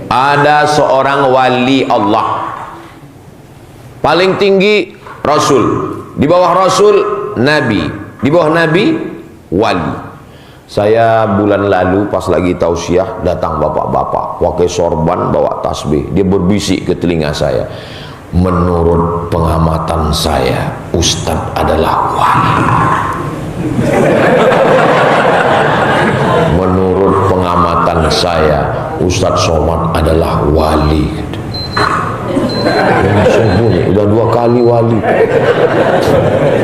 Ada seorang wali Allah, paling tinggi Rasul, di bawah Rasul Nabi, di bawah Nabi wali. Saya bulan lalu pas lagi tausiah, datang bapak-bapak pakai sorban bawa tasbih, dia berbisik ke telinga saya, menurut pengamatan saya Ustadz adalah wali. Menurut pengamatan saya Ustadz Somad adalah wali. Udah 2 kali wali.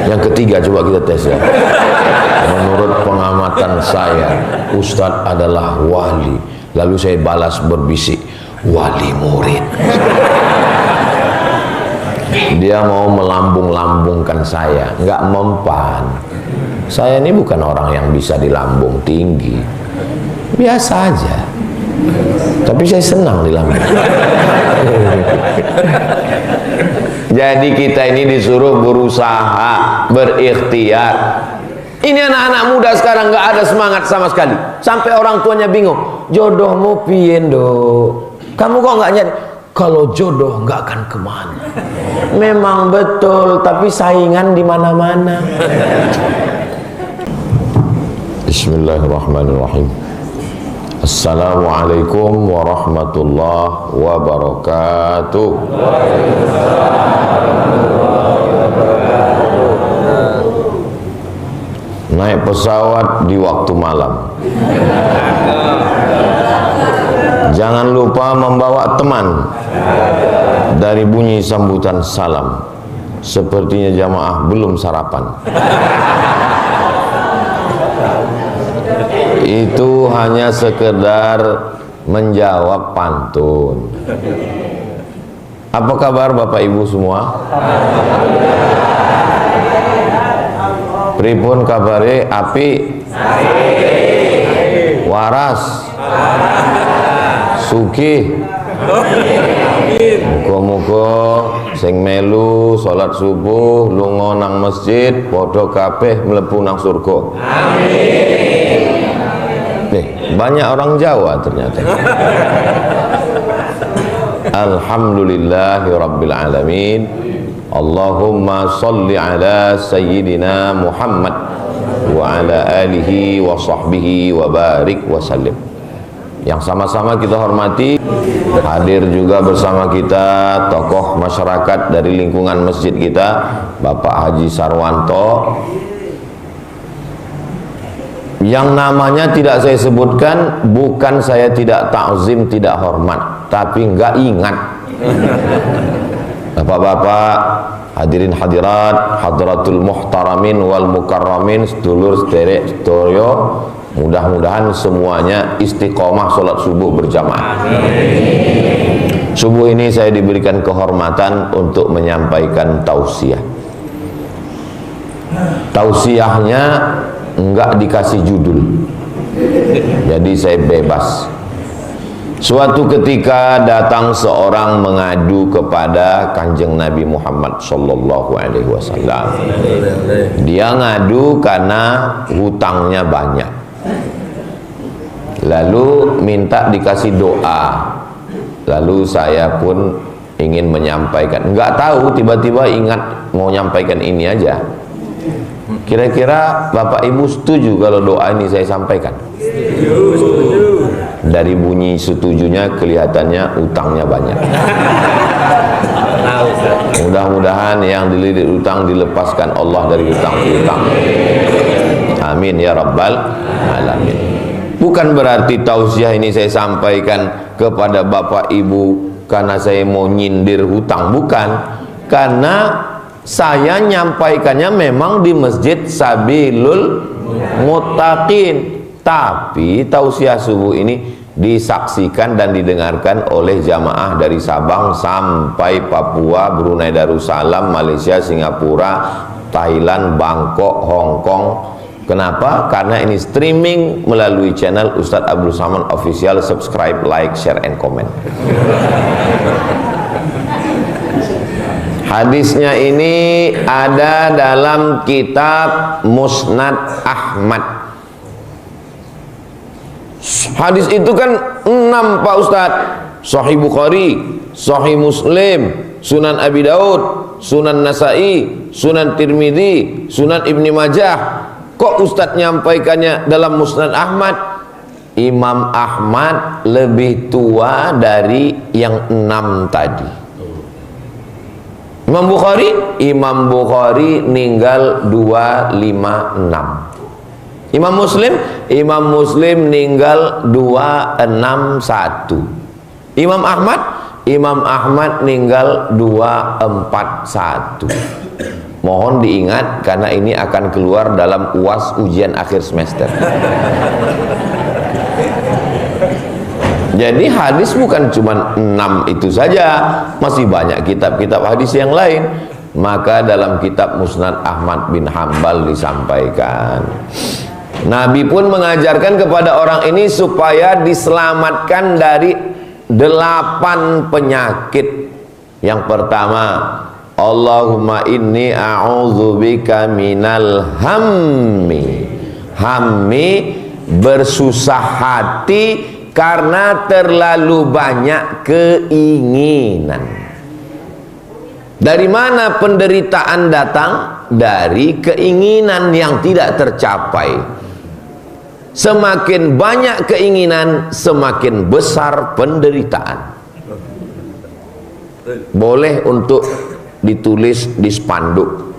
Yang ketiga coba kita tes ya. Menurut pengamatan saya Ustadz adalah wali. Lalu saya balas berbisik, wali murid. Dia mau melambung-lambungkan saya, nggak mempan. Saya ini bukan orang yang bisa dilambung tinggi, biasa aja. Tapi saya senang dilambung. Jadi kita ini disuruh berusaha, berikhtiar. Ini anak-anak muda sekarang nggak ada semangat sama sekali. Sampai orang tuanya bingung, jodohmu piye do? Kamu kok nggak nyari? Kalau jodoh nggak akan kemana. Memang betul, tapi saingan di mana-mana. Bismillahirrahmanirrahim. Assalamualaikum warahmatullahi wabarakatuh. Naik pesawat di waktu malam. Jangan lupa membawa teman. Dari bunyi sambutan salam, sepertinya jamaah belum sarapan. Itu hanya sekedar menjawab pantun. Apa kabar Bapak Ibu semua? Pripun kabare? Api? Waras? Sugih? Muga-muga sing melu salat subuh lunga nang masjid padha kabeh mlebu nang surga. Amin. Banyak orang Jawa ternyata. Alhamdulillahi rabbil alamin. Allahumma salli ala sayyidina Muhammad wa ala alihi wa sahbihi wa barik wa sallim. Yang sama-sama kita hormati, hadir juga bersama kita tokoh masyarakat dari lingkungan masjid kita, Bapak Haji Sarwanto, yang namanya tidak saya sebutkan, bukan saya tidak takzim, tidak hormat, tapi nggak ingat. Bapak-bapak, hadirin hadirat, hadratul muhtaramin wal mukarramin, sedulur sederek sedaya, mudah-mudahan semuanya istiqomah sholat subuh berjamaah. Subuh ini saya diberikan kehormatan untuk menyampaikan tausiah. Tausiahnya enggak dikasih judul, jadi saya bebas. Suatu ketika datang seorang mengadu kepada Kanjeng Nabi Muhammad Sallallahu Alaihi Wasallam. Dia ngadu karena hutangnya banyak, lalu minta dikasih doa. Lalu saya pun ingin menyampaikan, nggak tahu tiba-tiba ingat mau nyampaikan ini aja. Kira-kira Bapak Ibu setuju kalau doa ini saya sampaikan? Setuju. Dari bunyi setujunya kelihatannya utangnya banyak. Mudah-mudahan yang dililit utang dilepaskan Allah dari utang-utang. Amin ya rabbal alamin. Bukan berarti tausiah ini saya sampaikan kepada Bapak Ibu karena saya mau nyindir hutang, bukan. Karena saya nyampaikannya memang di Masjid Sabilul Muttaqin. Tapi tausiah subuh ini disaksikan dan didengarkan oleh jamaah dari Sabang sampai Papua, Brunei Darussalam, Malaysia, Singapura, Thailand, Bangkok, Hong Kong. Kenapa? Karena ini streaming melalui channel Ustadz Abdul Somad Official. Subscribe, like, share, and comment. Hadisnya ini ada dalam kitab Musnad Ahmad. Hadis itu kan 6 Pak Ustadz. Sahih Bukhari, Sahih Muslim, Sunan Abi Daud, Sunan Nasai, Sunan Tirmidzi, Sunan Ibni Majah. Kok Ustadz nyampaikannya dalam Musnad Ahmad? Imam Ahmad lebih tua dari yang 6 tadi. Imam Bukhari meninggal 256. Imam Muslim meninggal 261. Imam Ahmad meninggal 241. Mohon diingat karena ini akan keluar dalam UAS ujian akhir semester. Jadi hadis bukan cuma 6 itu saja, masih banyak kitab-kitab hadis yang lain. Maka dalam kitab Musnad Ahmad bin Hambal disampaikan, Nabi pun mengajarkan kepada orang ini supaya diselamatkan dari 8 penyakit. Yang pertama, Allahumma inni a'udzubika minal hammi. Hammi, bersusah hati karena terlalu banyak keinginan. Dari mana penderitaan datang? Dari keinginan yang tidak tercapai. Semakin banyak keinginan, semakin besar penderitaan. Boleh untuk ditulis di spanduk.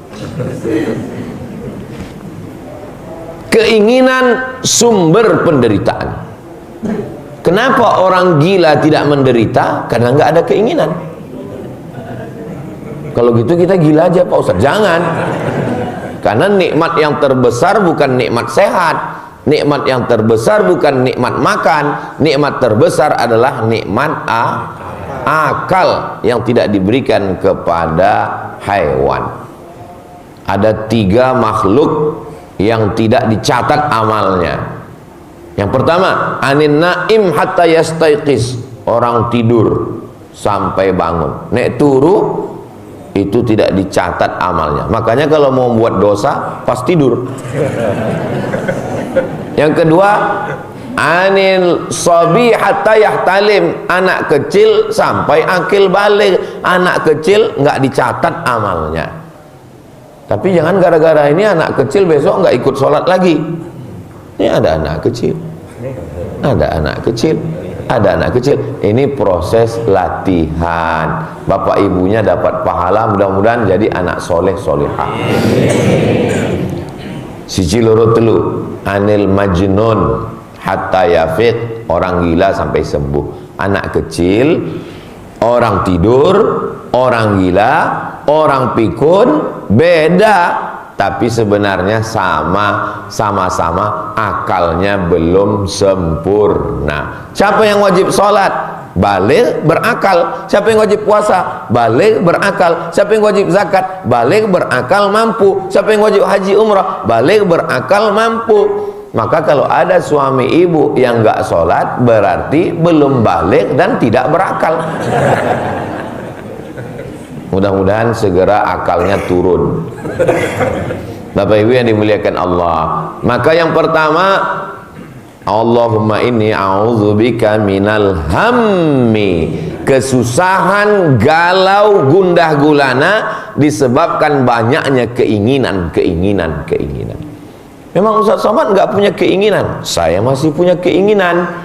Keinginan sumber penderitaan. Kenapa orang gila tidak menderita? Karena nggak ada keinginan. Kalau gitu kita gila aja Pak Ustaz. Jangan. Karena nikmat yang terbesar bukan nikmat sehat. Nikmat yang terbesar bukan nikmat makan. Nikmat terbesar adalah nikmat akal yang tidak diberikan kepada hewan. Ada 3 makhluk yang tidak dicatat amalnya. Yang pertama, anin naim hatta yastaiqis, orang tidur sampai bangun. Nek turu itu tidak dicatat amalnya. Makanya kalau mau buat dosa pas tidur. Yang kedua, anil sabi hatta yahtalim, anak kecil sampai akil balik. Anak kecil nggak dicatat amalnya. Tapi jangan gara-gara ini anak kecil besok nggak ikut sholat lagi. Ini ada anak kecil, ada anak kecil. Ini proses latihan. Bapak ibunya dapat pahala, mudah-mudahan jadi anak soleh solehah. Siji loro telu, anil majnun hatta yafiq, orang gila sampai sembuh. Anak kecil, orang tidur, orang gila, orang pikun, beda. Tapi sebenarnya sama-sama akalnya belum sempurna. Siapa yang wajib sholat? Baligh, berakal. Siapa yang wajib puasa? Baligh, berakal. Siapa yang wajib zakat? Baligh, berakal, mampu. Siapa yang wajib haji umrah? Baligh, berakal, mampu. Maka kalau ada suami ibu yang gak sholat, berarti belum baligh dan tidak berakal. Mudah-mudahan segera akalnya turun. Bapak Ibu yang dimuliakan Allah. Maka yang pertama, Allahumma inni a'udzubika minal hammi. Kesusahan, galau, gundah gulana disebabkan banyaknya keinginan. Memang Ustaz Somad nggak punya keinginan. Saya masih punya keinginan.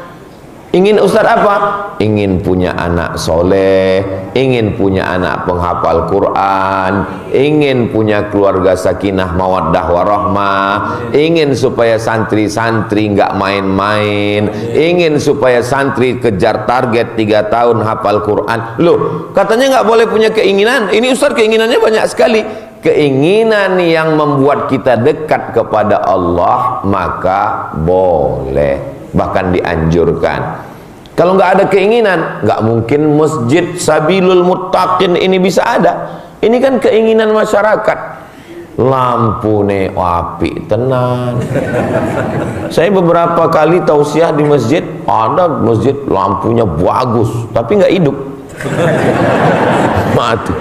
Ingin Ustaz apa? Ingin punya anak soleh, ingin punya anak penghafal Quran, ingin punya keluarga sakinah mawaddah warahmah, ingin supaya santri-santri nggak main-main, ingin supaya santri kejar target 3 tahun hafal Quran. Loh, katanya nggak boleh punya keinginan. Ini Ustaz keinginannya banyak sekali. Keinginan yang membuat kita dekat kepada Allah maka boleh, bahkan dianjurkan. Kalau nggak ada keinginan, nggak mungkin masjid Sabilul Muttaqin ini bisa ada. Ini kan keinginan masyarakat. Lampu nih api tenan. Saya beberapa kali tausiah di masjid, ada masjid lampunya bagus tapi nggak hidup, mati.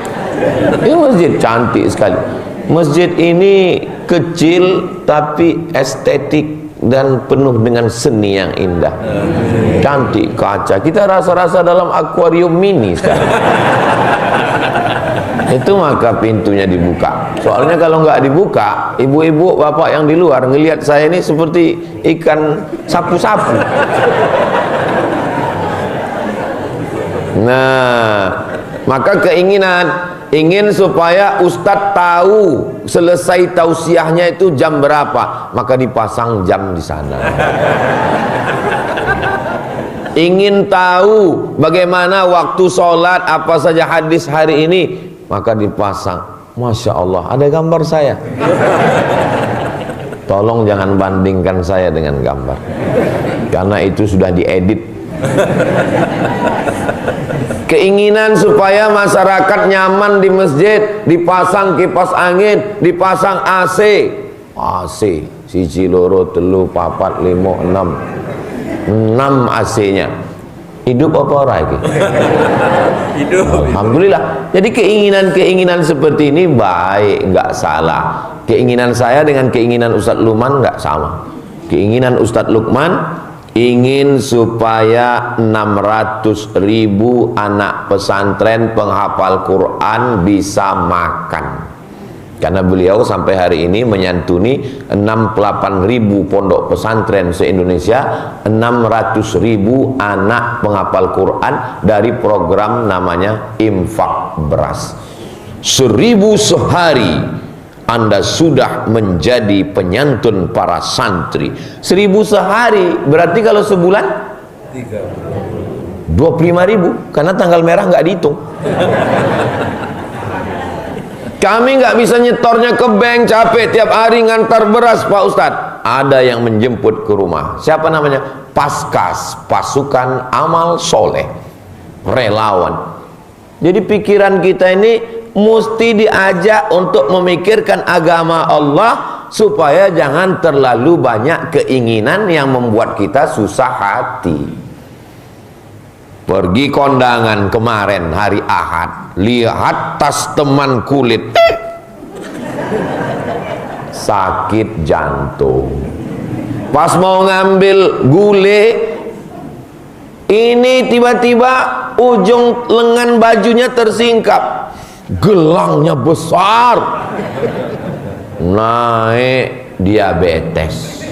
Ini masjid cantik sekali. Masjid ini kecil tapi estetik. dan penuh dengan seni yang indah. Cantik kaca, kita rasa-rasa dalam akuarium mini sekarang. Itu maka pintunya dibuka. Soalnya kalau nggak dibuka, ibu-ibu bapak yang di luar ngelihat saya ini seperti ikan sapu-sapu. Nah, maka ingin supaya ustadz tahu selesai tausiahnya itu jam berapa, maka dipasang jam di sana. Ingin tahu bagaimana waktu sholat, apa saja hadis hari ini, maka dipasang. Masya Allah, ada gambar saya. Tolong jangan bandingkan saya dengan gambar, karena itu sudah diedit. Keinginan supaya masyarakat nyaman di masjid, dipasang kipas angin, dipasang AC. AC, siji loro telu papat limo enam, 6 AC-nya. Hidup apa orang ini? Hidup. Alhamdulillah. Jadi keinginan seperti ini baik, nggak salah. Keinginan saya dengan keinginan Ustadz Lukman nggak sama. Keinginan Ustadz Lukman ingin supaya 600.000 anak pesantren penghafal Quran bisa makan. Karena beliau sampai hari ini menyantuni 68.000 pondok pesantren se-Indonesia, 600.000 anak penghafal Quran dari program namanya Infak Beras. 1.000 sehari Anda sudah menjadi penyantun para santri. 1.000 sehari berarti kalau sebulan 25.000, karena tanggal merah nggak dihitung. Kami nggak bisa nyetornya ke bank, capek tiap hari ngantar beras Pak Ustadz. Ada yang menjemput ke rumah. Siapa namanya? Paskas, Pasukan Amal Soleh, relawan. Jadi pikiran kita ini mesti diajak untuk memikirkan agama Allah, supaya jangan terlalu banyak keinginan yang membuat kita susah hati. Pergi kondangan kemarin hari Ahad, lihat tas teman kulit, sakit jantung. Pas mau ngambil gule, ini tiba-tiba ujung lengan bajunya tersingkap, gelangnya besar, naik diabetes.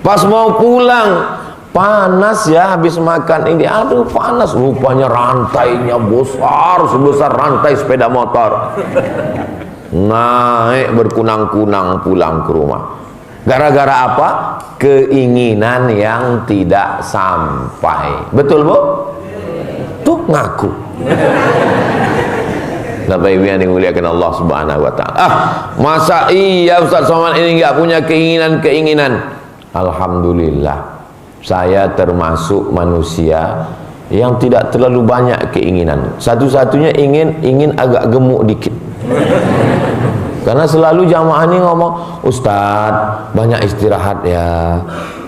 Pas mau pulang, panas ya habis makan ini, aduh panas, rupanya rantainya besar sebesar rantai sepeda motor, naik berkunang-kunang pulang ke rumah. Gara-gara apa? Keinginan yang tidak sampai. Betul Bu? Tuh ngaku. Bapak Ibu yang dimuliakan Allah Subhanahu wa taala. Masa iya Ustaz Somad ini nggak punya keinginan? Alhamdulillah, saya termasuk manusia yang tidak terlalu banyak keinginan. Satu-satunya ingin agak gemuk dikit. Karena selalu jamaah ini ngomong, Ustadz banyak istirahat ya.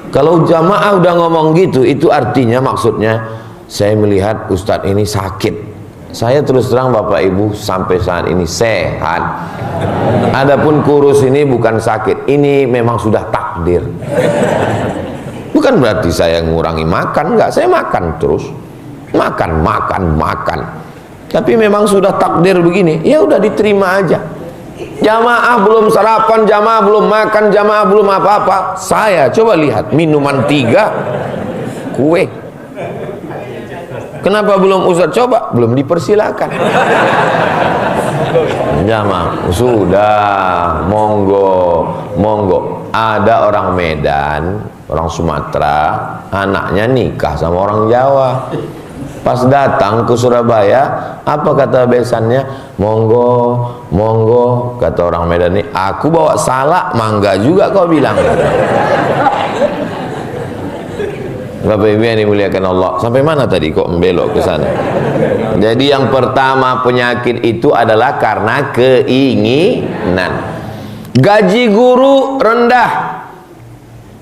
Kalau jamaah udah ngomong gitu, itu artinya maksudnya saya melihat Ustadz ini sakit. Saya terus terang Bapak Ibu sampai saat ini sehat. Adapun kurus ini bukan sakit, ini memang sudah takdir. Bukan berarti saya ngurangi makan, enggak, saya makan terus, makan. Tapi memang sudah takdir begini, ya udah diterima aja. Jamaah belum sarapan, jamaah belum makan, jamaah belum apa-apa. Saya coba lihat minuman 3, kue. Kenapa belum Ustaz? Coba belum dipersilakan. Jamaah sudah, monggo. Ada orang Medan, orang Sumatera, anaknya nikah sama orang Jawa. Pas datang ke Surabaya, apa kata besannya? Monggo, kata orang Medan ini. Aku bawa salak, mangga juga kau bilang. Bapak Ibu yang dimuliakan Allah, sampai mana tadi kok membelok ke sana? Jadi yang pertama, penyakit itu adalah karena keinginan. Gaji guru rendah.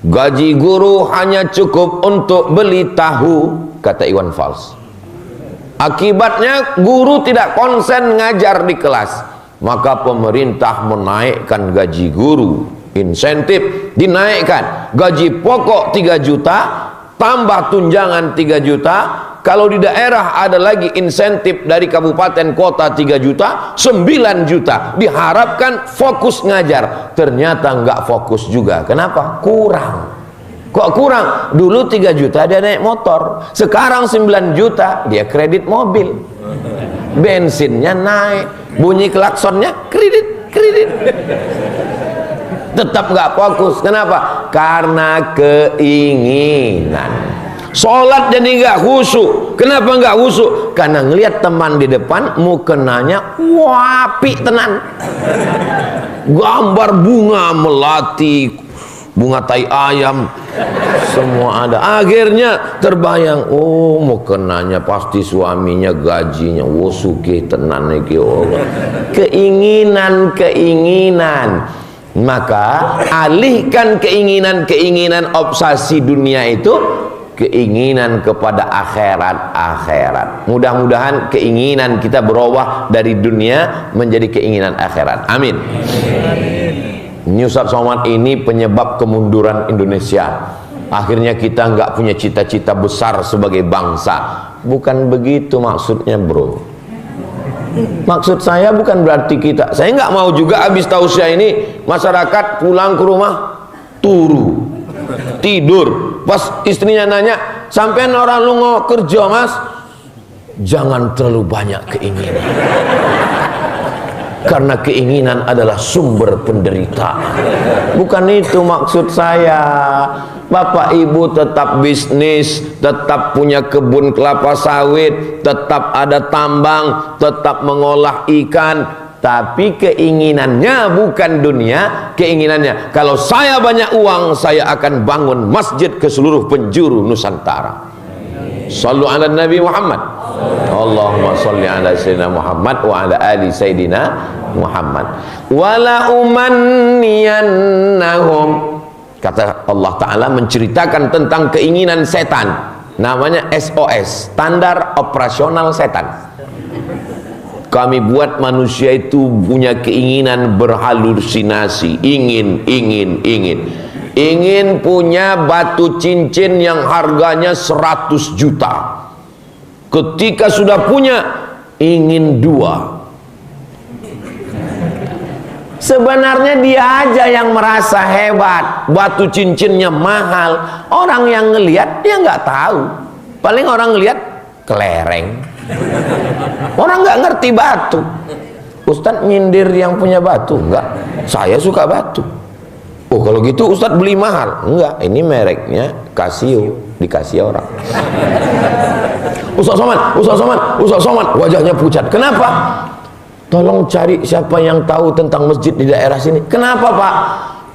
Gaji guru hanya cukup untuk beli tahu, kata Iwan Fals. Akibatnya guru tidak konsen ngajar di kelas, maka pemerintah menaikkan gaji guru Insentif dinaikkan, gaji pokok 3 juta, tambah tunjangan 3 juta. Kalau di daerah ada lagi insentif dari kabupaten kota 3 juta, 9 juta. Diharapkan fokus ngajar, ternyata nggak fokus juga. Kenapa? Kurang. Kok kurang? Dulu 3 juta dia naik motor, sekarang 9 juta dia kredit mobil, bensinnya naik, bunyi klaksonnya kredit. Tetap nggak fokus. Kenapa? Karena keinginan. Sholat jadi nggak khusyuk. Kenapa nggak khusyuk? Karena ngelihat teman di depan mukenanya wapi tenan, gambar bunga melati, bunga tai ayam, semua ada. Akhirnya terbayang, oh mukenanya pasti suaminya gajinya sugih tenan iki. Keinginan. Maka alihkan keinginan obsesi dunia itu, keinginan kepada akhirat. Mudah-mudahan keinginan kita berubah dari dunia menjadi keinginan akhirat. Amin. Ini Ustaz Somad ini penyebab kemunduran Indonesia. Akhirnya kita nggak punya cita-cita besar sebagai bangsa. Bukan begitu maksudnya, bro. Maksud saya bukan berarti kita, saya nggak mau juga habis tausiah ini masyarakat pulang ke rumah turu, tidur. Pas istrinya nanya, sampean orang lungo kerja mas? Jangan terlalu banyak keinginan, karena keinginan adalah sumber penderitaan. Bukan itu maksud saya. Bapak ibu tetap bisnis, tetap punya kebun kelapa sawit, tetap ada tambang, tetap mengolah ikan, tapi keinginannya bukan dunia. Keinginannya, kalau saya banyak uang, saya akan bangun masjid ke seluruh penjuru Nusantara. Sallu ala Nabi Muhammad. Allahumma salli ala Sayyidina Muhammad wa ala ali Sayyidina Muhammad. Wala umanniyannahum. Kata Allah Ta'ala menceritakan tentang keinginan setan, namanya SOS, standar operasional setan. Kami buat manusia itu punya keinginan berhalusinasi, ingin punya batu cincin yang harganya 100 juta. Ketika sudah punya, ingin 2. Sebenarnya dia aja yang merasa hebat, batu cincinnya mahal. Orang yang ngelihat dia nggak tahu. Paling orang ngelihat kelereng. Orang nggak ngerti batu. Ustadz nyindir yang punya batu? Enggak, saya suka batu. Oh kalau gitu Ustadz beli mahal? Enggak, ini mereknya Casio, dikasih orang. Ustadz Somad, wajahnya pucat. Kenapa? Tolong cari siapa yang tahu tentang masjid di daerah sini. Kenapa Pak?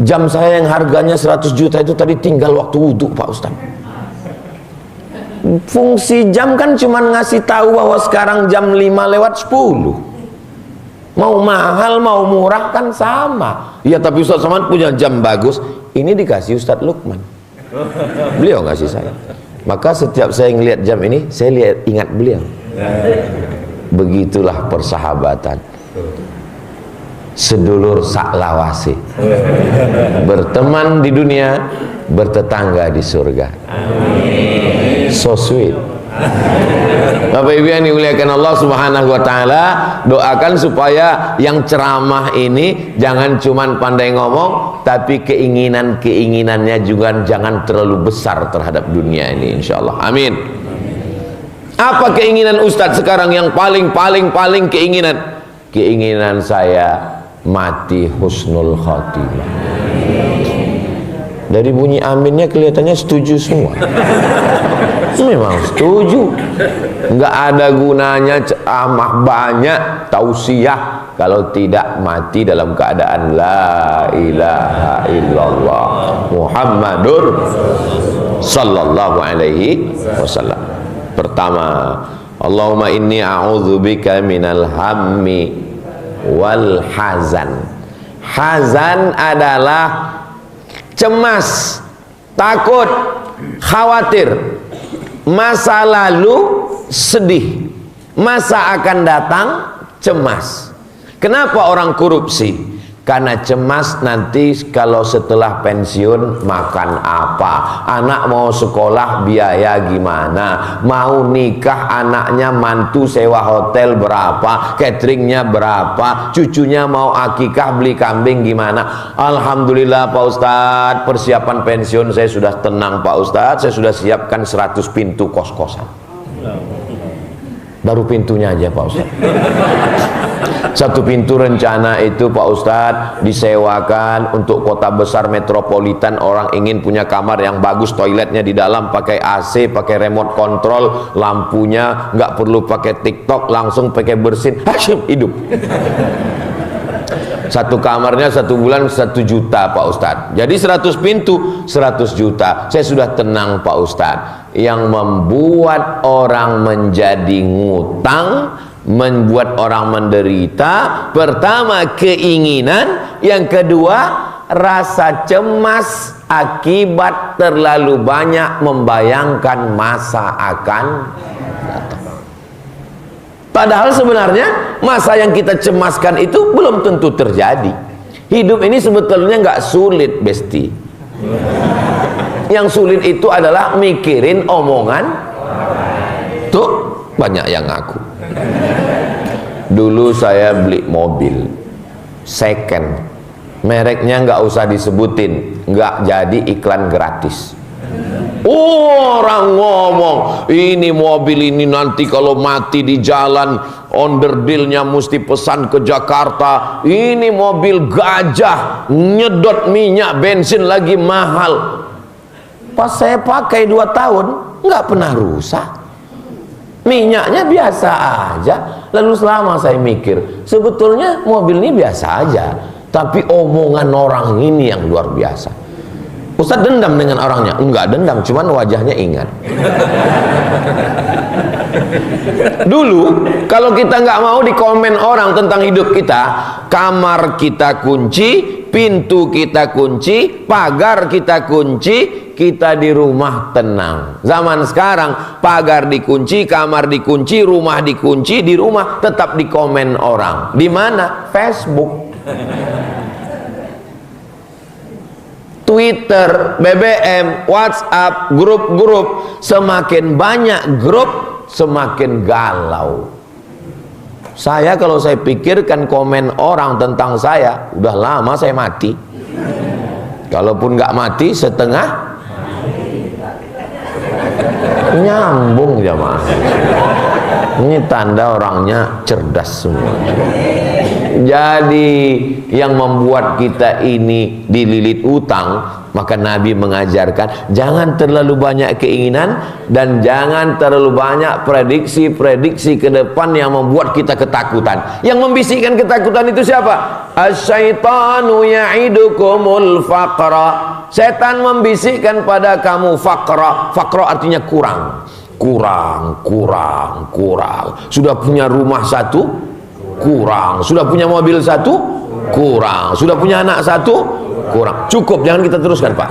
Jam saya yang harganya 100 juta itu tadi tinggal waktu wudhu Pak Ustaz. Fungsi jam kan cuma ngasih tahu bahwa sekarang jam 5:10. Mau mahal mau murah kan sama. Ya tapi Ustaz Somad punya jam bagus. Ini dikasih Ustaz Lukman. Beliau ngasih saya. Maka setiap saya ngelihat jam ini, saya ingat beliau. Begitulah persahabatan, sedulur saklawase, berteman di dunia, bertetangga di surga. So sweet. Bapak Ibu yang dimuliakan Allah Subhanahu wa taala, doakan supaya yang ceramah ini jangan cuman pandai ngomong, tapi keinginannya juga jangan terlalu besar terhadap dunia ini, insyaallah. Amin. Apa keinginan Ustadz sekarang yang paling keinginan? Keinginan saya mati husnul khotimah. Dari bunyi aminnya kelihatannya setuju semua. Memang setuju. Enggak ada gunanya ceramah banyak, tausiah kalau tidak mati dalam keadaan la ilaha illallah Muhammadur sallallahu alaihi wasallam. Pertama, Allahumma inni a'udzubika minal hammi wal hazan. Hazan adalah cemas, takut, khawatir, masa lalu sedih, masa akan datang cemas. Kenapa orang korupsi? karena cemas nanti kalau setelah pensiun makan apa, anak mau sekolah biaya gimana, mau nikah anaknya mantu sewa hotel berapa, cateringnya berapa, cucunya mau akikah beli kambing gimana. Alhamdulillah Pak Ustadz, persiapan pensiun saya sudah tenang Pak Ustadz, saya sudah siapkan 100 pintu kos-kosan. Baru pintunya aja Pak Ustadz. Satu pintu rencana itu Pak Ustadz disewakan untuk kota besar metropolitan, orang ingin punya kamar yang bagus, toiletnya di dalam pakai AC, pakai remote control, lampunya nggak perlu pakai TikTok, langsung pakai bersin, hidup. Satu kamarnya 1 bulan 1 juta Pak Ustadz. Jadi 100 pintu 100 juta. Saya sudah tenang Pak Ustadz. Yang membuat orang menjadi ngutang, membuat orang menderita, pertama keinginan, yang kedua rasa cemas akibat terlalu banyak membayangkan masa akan datang. Padahal sebenarnya masa yang kita cemaskan itu belum tentu terjadi. Hidup ini sebetulnya nggak sulit, Besti. Yang sulit itu adalah mikirin omongan. Tuh banyak yang ngaku. Dulu saya beli mobil second, mereknya nggak usah disebutin, nggak jadi iklan gratis. Orang ngomong ini mobil ini nanti kalau mati di jalan onderdilnya mesti pesan ke Jakarta. Ini mobil gajah, nyedot minyak bensin lagi mahal. Pas saya pakai 2 tahun nggak pernah rusak, minyaknya biasa aja. Lalu selama saya mikir, sebetulnya mobil ini biasa aja, tapi omongan orang ini yang luar biasa. Ustaz dendam dengan orangnya? Enggak dendam, cuman wajahnya ingat. Dulu kalau kita nggak mau dikomen orang tentang hidup kita, kamar kita kunci, pintu kita kunci, pagar kita kunci, kita di rumah tenang. Zaman sekarang pagar dikunci, kamar dikunci, rumah dikunci, di rumah tetap dikomen orang. Di mana? Facebook, Twitter, BBM, WhatsApp, grup-grup. Semakin banyak grup, semakin galau. Saya kalau saya pikirkan komen orang tentang saya, udah lama saya mati. Kalaupun nggak mati, setengah nyambung jamaah. Ini tanda orangnya cerdas semua. Jadi yang membuat kita ini dililit utang, maka Nabi mengajarkan jangan terlalu banyak keinginan dan jangan terlalu banyak prediksi-prediksi ke depan yang membuat kita ketakutan. Yang membisikkan ketakutan itu siapa? Asyaitanu ya'idukumul faqra. Setan membisikkan pada kamu faqra. Faqra artinya kurang. Kurang. Sudah punya rumah 1, kurang. Sudah punya mobil 1, kurang. Sudah punya anak 1, kurang. Cukup, jangan kita teruskan Pak.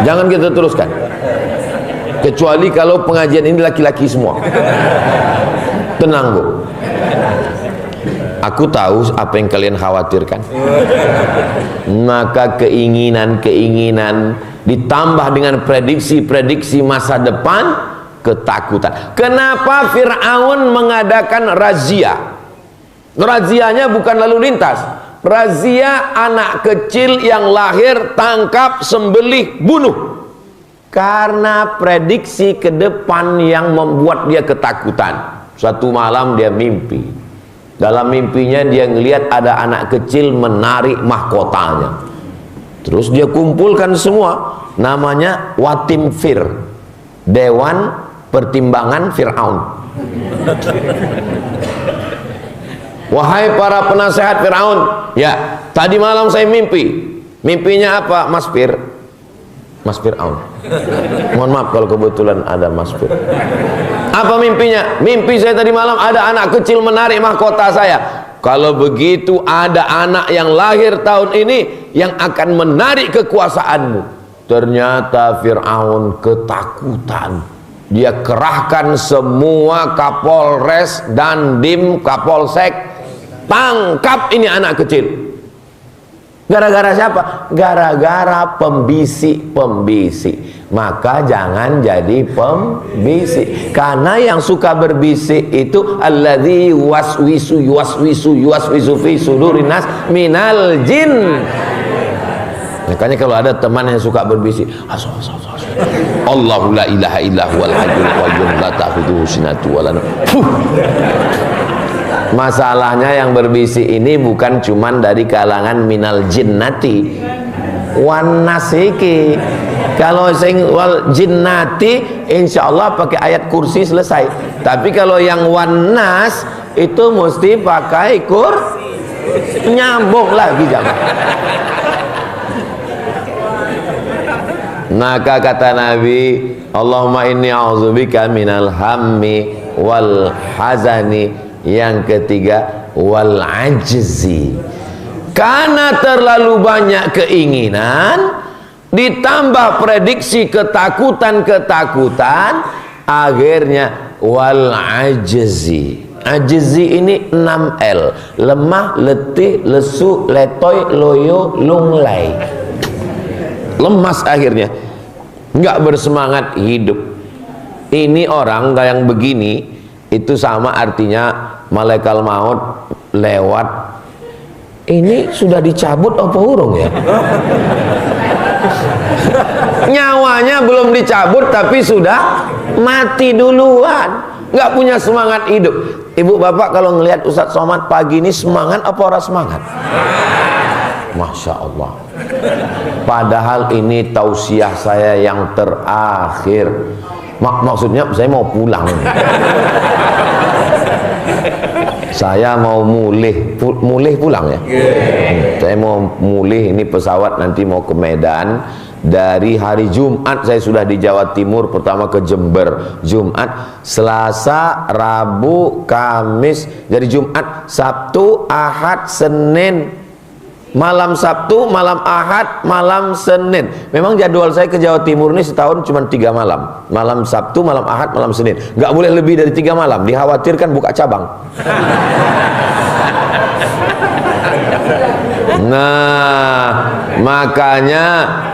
Jangan kita teruskan. Kecuali kalau pengajian ini laki-laki semua. Tenang Bu. Aku tahu apa yang kalian khawatirkan. Maka keinginan-keinginan ditambah dengan prediksi-prediksi masa depan, ketakutan. Kenapa Fir'aun mengadakan razia? Razianya bukan lalu lintas. Razia anak kecil yang lahir, tangkap, sembelih, bunuh. Karena prediksi ke depan yang membuat dia ketakutan. Suatu malam dia mimpi. Dalam mimpinya dia ngelihat ada anak kecil menarik mahkotanya. Terus dia kumpulkan semua, namanya Watim Fir, Dewan Pertimbangan Fir'aun. Wahai para penasehat Fir'aun, ya tadi malam saya mimpi. Mimpinya apa Mas Fir? Mas Fir'aun. Mohon maaf kalau kebetulan ada Mas Fir. Apa mimpinya? Mimpi saya tadi malam ada anak kecil menarik mahkota saya. Kalau begitu ada anak yang lahir tahun ini yang akan menarik kekuasaanmu. Ternyata Fir'aun ketakutan. Dia kerahkan semua Kapolres, Dandim, Kapolsek, tangkap ini anak kecil. Gara-gara siapa? Gara-gara pembisik-pembisik. Maka jangan jadi pembisik. Karena yang suka berbisik itu alladzi yuwaswisu fi sudurin nas minal jin. Makanya kalau ada teman yang suka berbisik, Allahu la ilaha illa huwal hayyul qayyum la ta'khudhuhu sinatun wa la nawm. Masalahnya yang berbisik ini bukan cuman dari kalangan minal jinnati wan nasiki. Kalau sing wal jinnati insyaallah pakai ayat kursi selesai. Tapi kalau yang wan nas itu mesti pakai nyambung lagi jangan. Maka kata Nabi, Allahumma inni a'udzubika minal hammi wal hazani. Yang ketiga, wal ajzi. Karena terlalu banyak keinginan ditambah prediksi ketakutan-ketakutan, akhirnya wal ajzi. Ajzi ini 6L: lemah, letih, lesu, letoy, loyo, lunglai. Lemas akhirnya, nggak bersemangat hidup. Ini orang yang begini itu sama artinya malaikat maut lewat. Ini sudah dicabut apa urung ya? Nyawanya belum dicabut tapi sudah mati duluan, nggak punya semangat hidup. Ibu bapak kalau ngelihat Ustadz Somad pagi ini semangat apa orang semangat? Masya Allah. Padahal ini tausiah saya yang terakhir. Maksudnya saya mau pulang. Saya mau mulih pulang ya. Saya mau mulih, ini pesawat nanti mau ke Medan. Dari hari Jumat saya sudah di Jawa Timur, pertama ke Jember Jumat, Selasa, Rabu, Kamis. Dari Jumat, Sabtu, Ahad, Senin. Malam Sabtu, malam Ahad, malam Senin. Memang jadwal saya ke Jawa Timur ini setahun cuma 3 malam. Malam Sabtu, malam Ahad, malam Senin. Nggak boleh lebih dari 3 malam. Dikhawatirkan buka cabang. Nah, makanya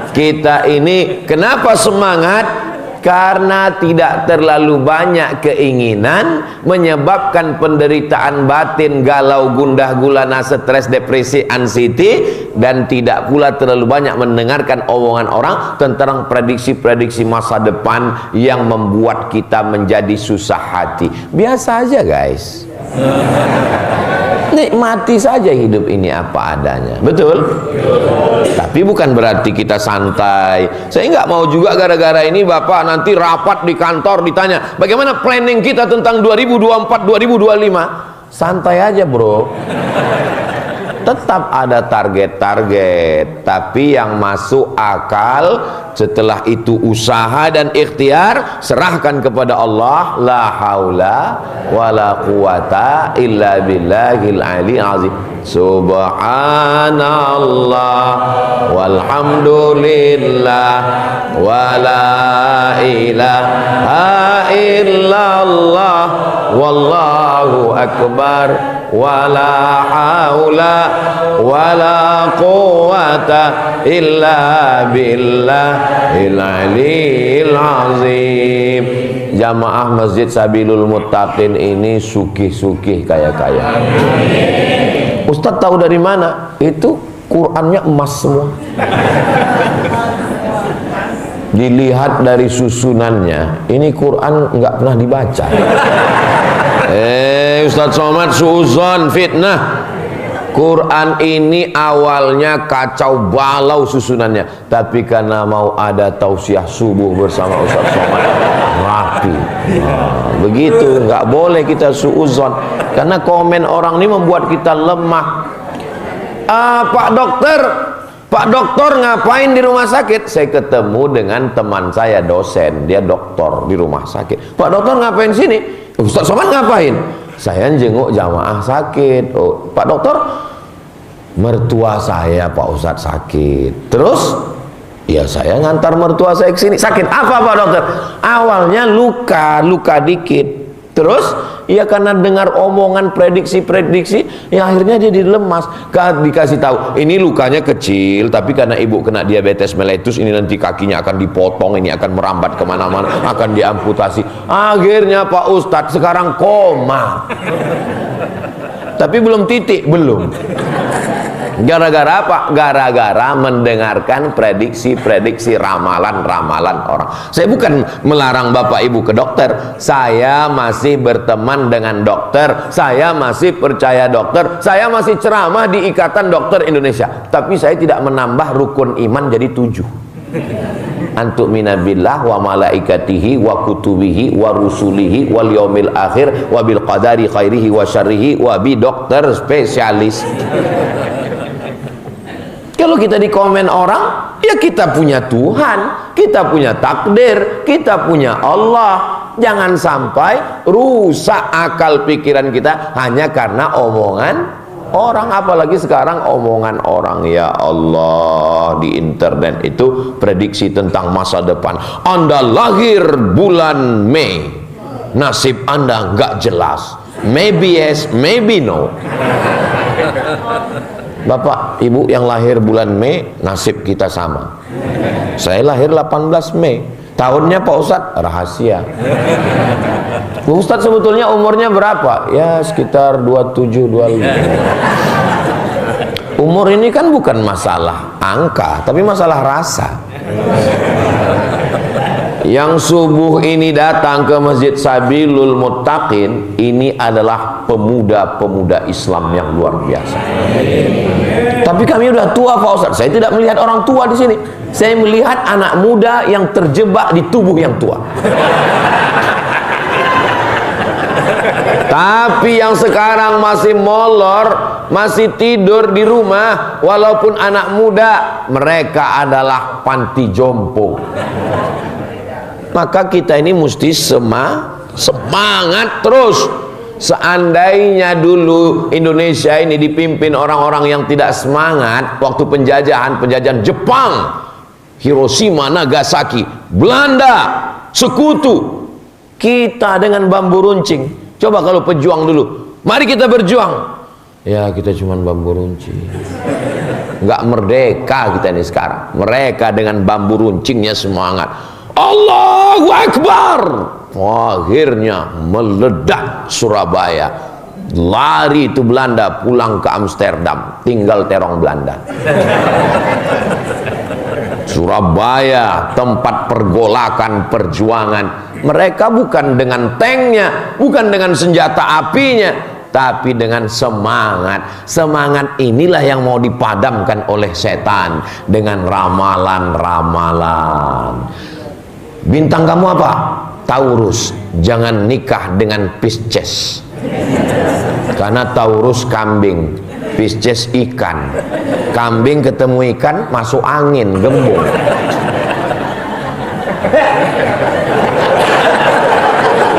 kita ini kenapa semangat? Karena tidak terlalu banyak keinginan menyebabkan penderitaan batin, galau, gundah gulana, stres, depresi, anxiety, dan tidak pula terlalu banyak mendengarkan omongan orang tentang prediksi-prediksi masa depan yang membuat kita menjadi susah hati. Biasa aja guys, nikmati saja hidup ini apa adanya. Betul? Tapi bukan berarti kita santai. Saya nggak mau juga gara-gara ini bapak nanti rapat di kantor ditanya bagaimana planning kita tentang 2024-2025. Santai aja bro. Tetap ada target-target, tapi yang masuk akal. Setelah itu usaha dan ikhtiar serahkan kepada Allah. La haula wala quwata illa billahil aliyil azim. Subhanallah walhamdulillah wala ilaha illallah wallahu akbar wala haula wala quwata illa billahil aliyil azim. Jamaah Masjid Sabilul Muttaqin ini sugih-sugih kaya-kaya. Ustadz tahu dari mana? Itu Qurannya emas semua. Dilihat dari susunannya, ini Quran nggak pernah dibaca. Ustadz Somad suuzon fitnah. Quran ini awalnya kacau balau susunannya, tapi karena mau ada tausiah subuh bersama Ustadz Somad rapi. Begitu, nggak boleh kita suuzon, karena komen orang ini membuat kita lemah. Pak dokter ngapain di rumah sakit? Saya ketemu dengan teman saya dosen, dia dokter di rumah sakit. Pak dokter ngapain sini? Ustadz Somad ngapain? Saya jenguk jamaah sakit. Oh, Pak dokter, mertua saya Pak Ustadz sakit. Terus ya saya ngantar mertua saya ke sini. Sakit apa Pak dokter? Awalnya luka dikit. Terus Ya karena dengar omongan prediksi-prediksi, ya akhirnya dia dilemas. Dikasih tahu, ini lukanya kecil, tapi karena ibu kena diabetes mellitus, ini nanti kakinya akan dipotong, ini akan merambat kemana-mana, akan diamputasi. Akhirnya Pak Ustadz sekarang koma. Tapi belum titik, belum. Gara-gara apa? Gara-gara mendengarkan prediksi-prediksi, ramalan-ramalan orang. Saya bukan melarang Bapak Ibu ke dokter. Saya masih berteman dengan dokter. Saya masih percaya dokter. Saya masih ceramah di Ikatan Dokter Indonesia. Tapi saya tidak menambah rukun iman jadi 7. Antuk minabillah wa malaikatihi wa kutubihi wa rusulihi wal yaumil akhir wa bil qadari khairihi wa syarrihi wa bi dokter spesialis. Kalau kita di komen orang, ya kita punya Tuhan, kita punya takdir, kita punya Allah. Jangan sampai rusak akal pikiran kita hanya karena omongan orang. Apalagi sekarang omongan orang, ya Allah, di internet itu prediksi tentang masa depan. Anda lahir bulan Mei, nasib Anda nggak jelas, maybe yes, maybe no. Bapak, Ibu yang lahir bulan Mei, nasib kita sama. Saya lahir 18 Mei. Tahunnya Pak Ustadz, rahasia. Pak Ustadz sebetulnya umurnya berapa? Ya sekitar 27, 25. Umur ini kan bukan masalah angka, tapi masalah rasa. Yang subuh ini datang ke Masjid Sabilul Muttaqin, ini adalah pemuda-pemuda Islam yang luar biasa. Tapi kami udah tua Pak Ustadz. Saya tidak melihat orang tua di sini. Saya melihat anak muda yang terjebak di tubuh yang tua. Tapi yang sekarang masih molor, masih tidur di rumah, walaupun anak muda, mereka adalah panti jompo. Maka kita ini mesti semangat terus. Seandainya dulu Indonesia ini dipimpin orang-orang yang tidak semangat, waktu penjajahan Jepang, Hiroshima, Nagasaki, Belanda, sekutu, kita dengan bambu runcing. Coba kalau pejuang dulu, mari kita berjuang. Ya kita cuma bambu runcing, nggak merdeka kita ini sekarang. Mereka dengan bambu runcingnya semangat. Allahu Akbar. Akhirnya meledak Surabaya. Lari itu Belanda, pulang ke Amsterdam, tinggal terong Belanda. Surabaya tempat pergolakan perjuangan. Mereka bukan dengan tanknya, bukan dengan senjata apinya, tapi dengan semangat. Semangat inilah yang mau dipadamkan oleh setan dengan ramalan-ramalan. Bintang kamu apa? Taurus. Jangan nikah dengan Pisces, karena Taurus kambing, Pisces ikan. Kambing ketemu ikan masuk angin, gembung.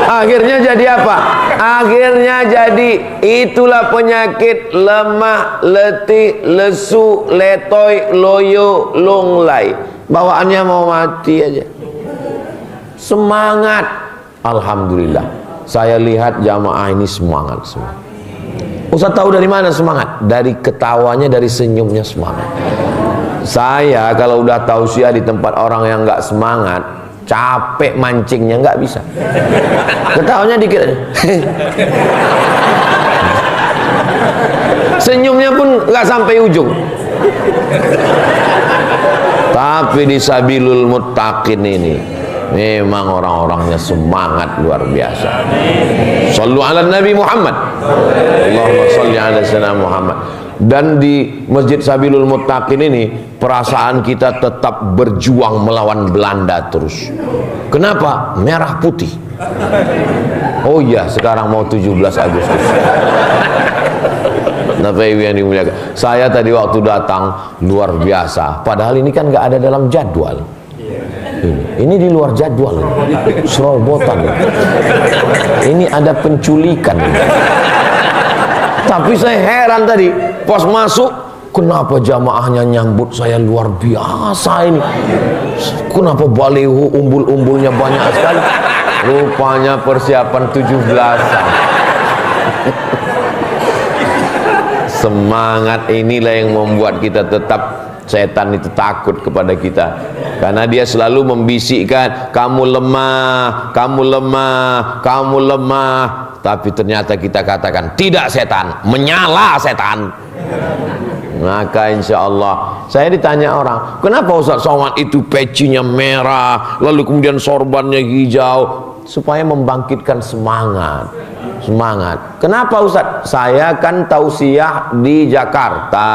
Akhirnya jadi apa? Akhirnya jadi itulah penyakit lemah, letih, lesu, letoy, loyo, lunglai. Bawaannya mau mati aja. Semangat. Alhamdulillah, saya lihat jamaah ini semangat semua. Ustaz tahu dari mana semangat? Dari ketawanya, dari senyumnya semangat. Saya kalau udah tausiah di tempat orang yang nggak semangat, capek mancingnya, nggak bisa. Ketawanya dikit aja. Senyumnya pun nggak sampai ujung. Tapi di Sabilul Muttaqin ini memang orang-orangnya semangat luar biasa. Shallu ala Nabi Muhammad. Allahumma shalli ala sayyidina Muhammad. Dan di Masjid Sabilul Muttaqin ini perasaan kita tetap berjuang melawan Belanda terus. Kenapa? Merah putih. Oh iya, sekarang mau 17 Agustus. Saya tadi waktu datang luar biasa. Padahal ini kan nggak ada dalam jadwal. Ini di luar jadwal, serobotan. Ini ada penculikan. Tapi saya heran tadi pas masuk, kenapa jamaahnya nyambut saya luar biasa ini? Kenapa baliho umbul-umbulnya banyak sekali? Rupanya persiapan 17-an. Semangat inilah yang membuat kita tetap, setan itu takut kepada kita, karena dia selalu membisikkan, kamu lemah, kamu lemah, kamu lemah. Tapi ternyata kita katakan, tidak setan, menyala setan. Maka insya Allah, saya ditanya orang, kenapa Ustaz Somad itu pecinya merah, lalu kemudian sorbannya hijau? Supaya membangkitkan semangat. Kenapa Ustaz? Saya kan tausiah di Jakarta,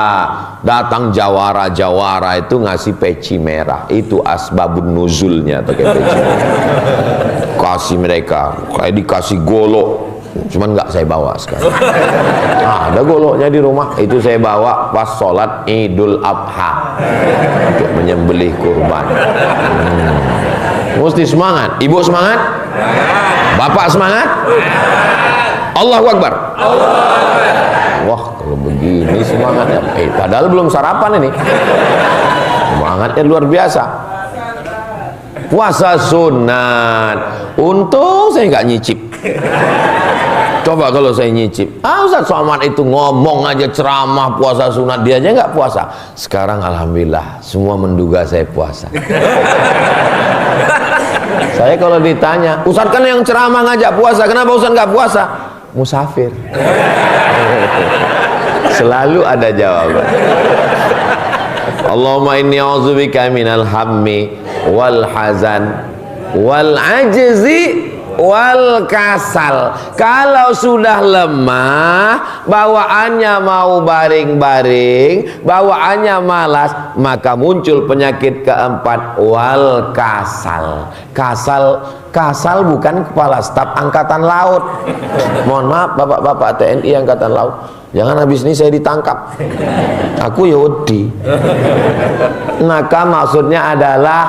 datang jawara itu ngasih peci merah, itu asbabun nuzulnya pakai peci. Kasih mereka, kayak dikasih golok, cuman nggak saya bawa sekarang. Ada goloknya di rumah, itu saya bawa pas sholat Idul Adha untuk menyembelih kurban. Mesti semangat. Ibu semangat, bapak semangat, Allahu Akbar. Wah, kalau begini semangatnya, padahal belum sarapan ini. Semangatnya luar biasa. Puasa sunat, untung saya nggak nyicip. Coba kalau saya nyicip, Ustaz Somad itu ngomong aja ceramah puasa sunat, dia aja nggak puasa. Sekarang alhamdulillah semua menduga saya puasa. Saya kalau ditanya, Ustaz kan yang ceramah ngajak puasa, kenapa Ustaz nggak puasa? Musafir. Selalu ada jawaban. Allahumma inni a'udzubika minal hammi wal hazan wal ajzi wal kasal. Kalau sudah lemah, bawaannya mau baring-baring, bawaannya malas, maka muncul penyakit keempat, wal kasal. Kasal bukan kepala staf angkatan laut. Mohon maaf bapak-bapak TNI angkatan laut, jangan habis ini saya ditangkap, aku Yahudi. Maka maksudnya adalah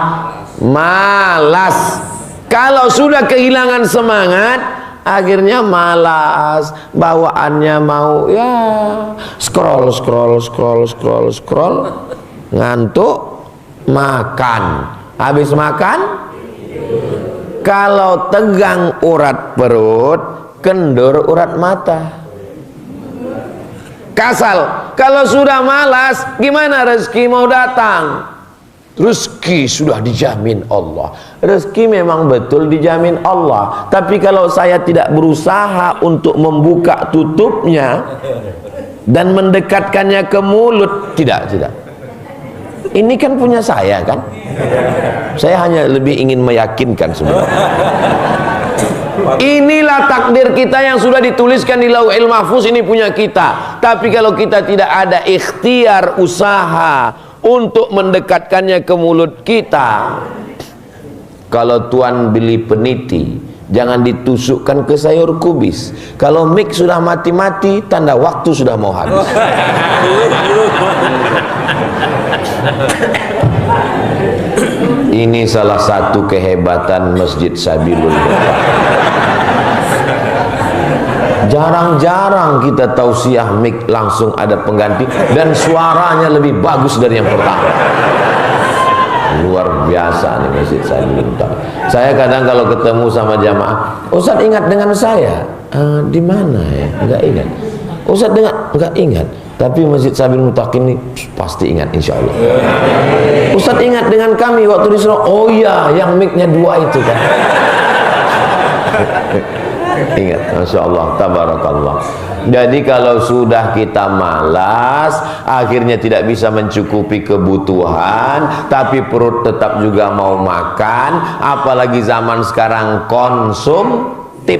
malas. Kalau sudah kehilangan semangat, akhirnya malas, bawaannya mau ya scroll, ngantuk, makan. Habis makan, kalau tegang urat perut, kendur urat mata. Kasal. Kalau sudah malas, gimana rezeki mau datang? Rezeki sudah dijamin Allah. Rezeki memang betul dijamin Allah, tapi kalau saya tidak berusaha untuk membuka tutupnya dan mendekatkannya ke mulut, tidak. Ini kan punya saya kan? Saya hanya lebih ingin meyakinkan sebenarnya. Inilah takdir kita yang sudah dituliskan di Lauhil Mahfuz, ini punya kita. Tapi kalau kita tidak ada ikhtiar, usaha untuk mendekatkannya ke mulut kita. Kalau tuan beli peniti, jangan ditusukkan ke sayur kubis. Kalau mic sudah mati-mati, tanda waktu sudah mau habis. Ini salah satu kehebatan Masjid Sabilul Huda. Jarang-jarang kita tausiah mic langsung ada pengganti dan suaranya lebih bagus dari yang pertama. Luar biasa nih Masjid Sabilul Huda. Saya kadang kalau ketemu sama jamaah, Ustaz ingat dengan saya? Di mana ya? Enggak ingat. Ustaz enggak ingat. Tapi Masjid Sabilul Muttaqin ini pasti ingat insya Allah. Ustaz ingat dengan kami waktu di Surabaya? Oh iya, yang mic-nya 2 itu kan. Ingat, Masya Allah, tabarakallah. Jadi kalau sudah kita malas, akhirnya tidak bisa mencukupi kebutuhan, tapi perut tetap juga mau makan. Apalagi zaman sekarang konsumtif,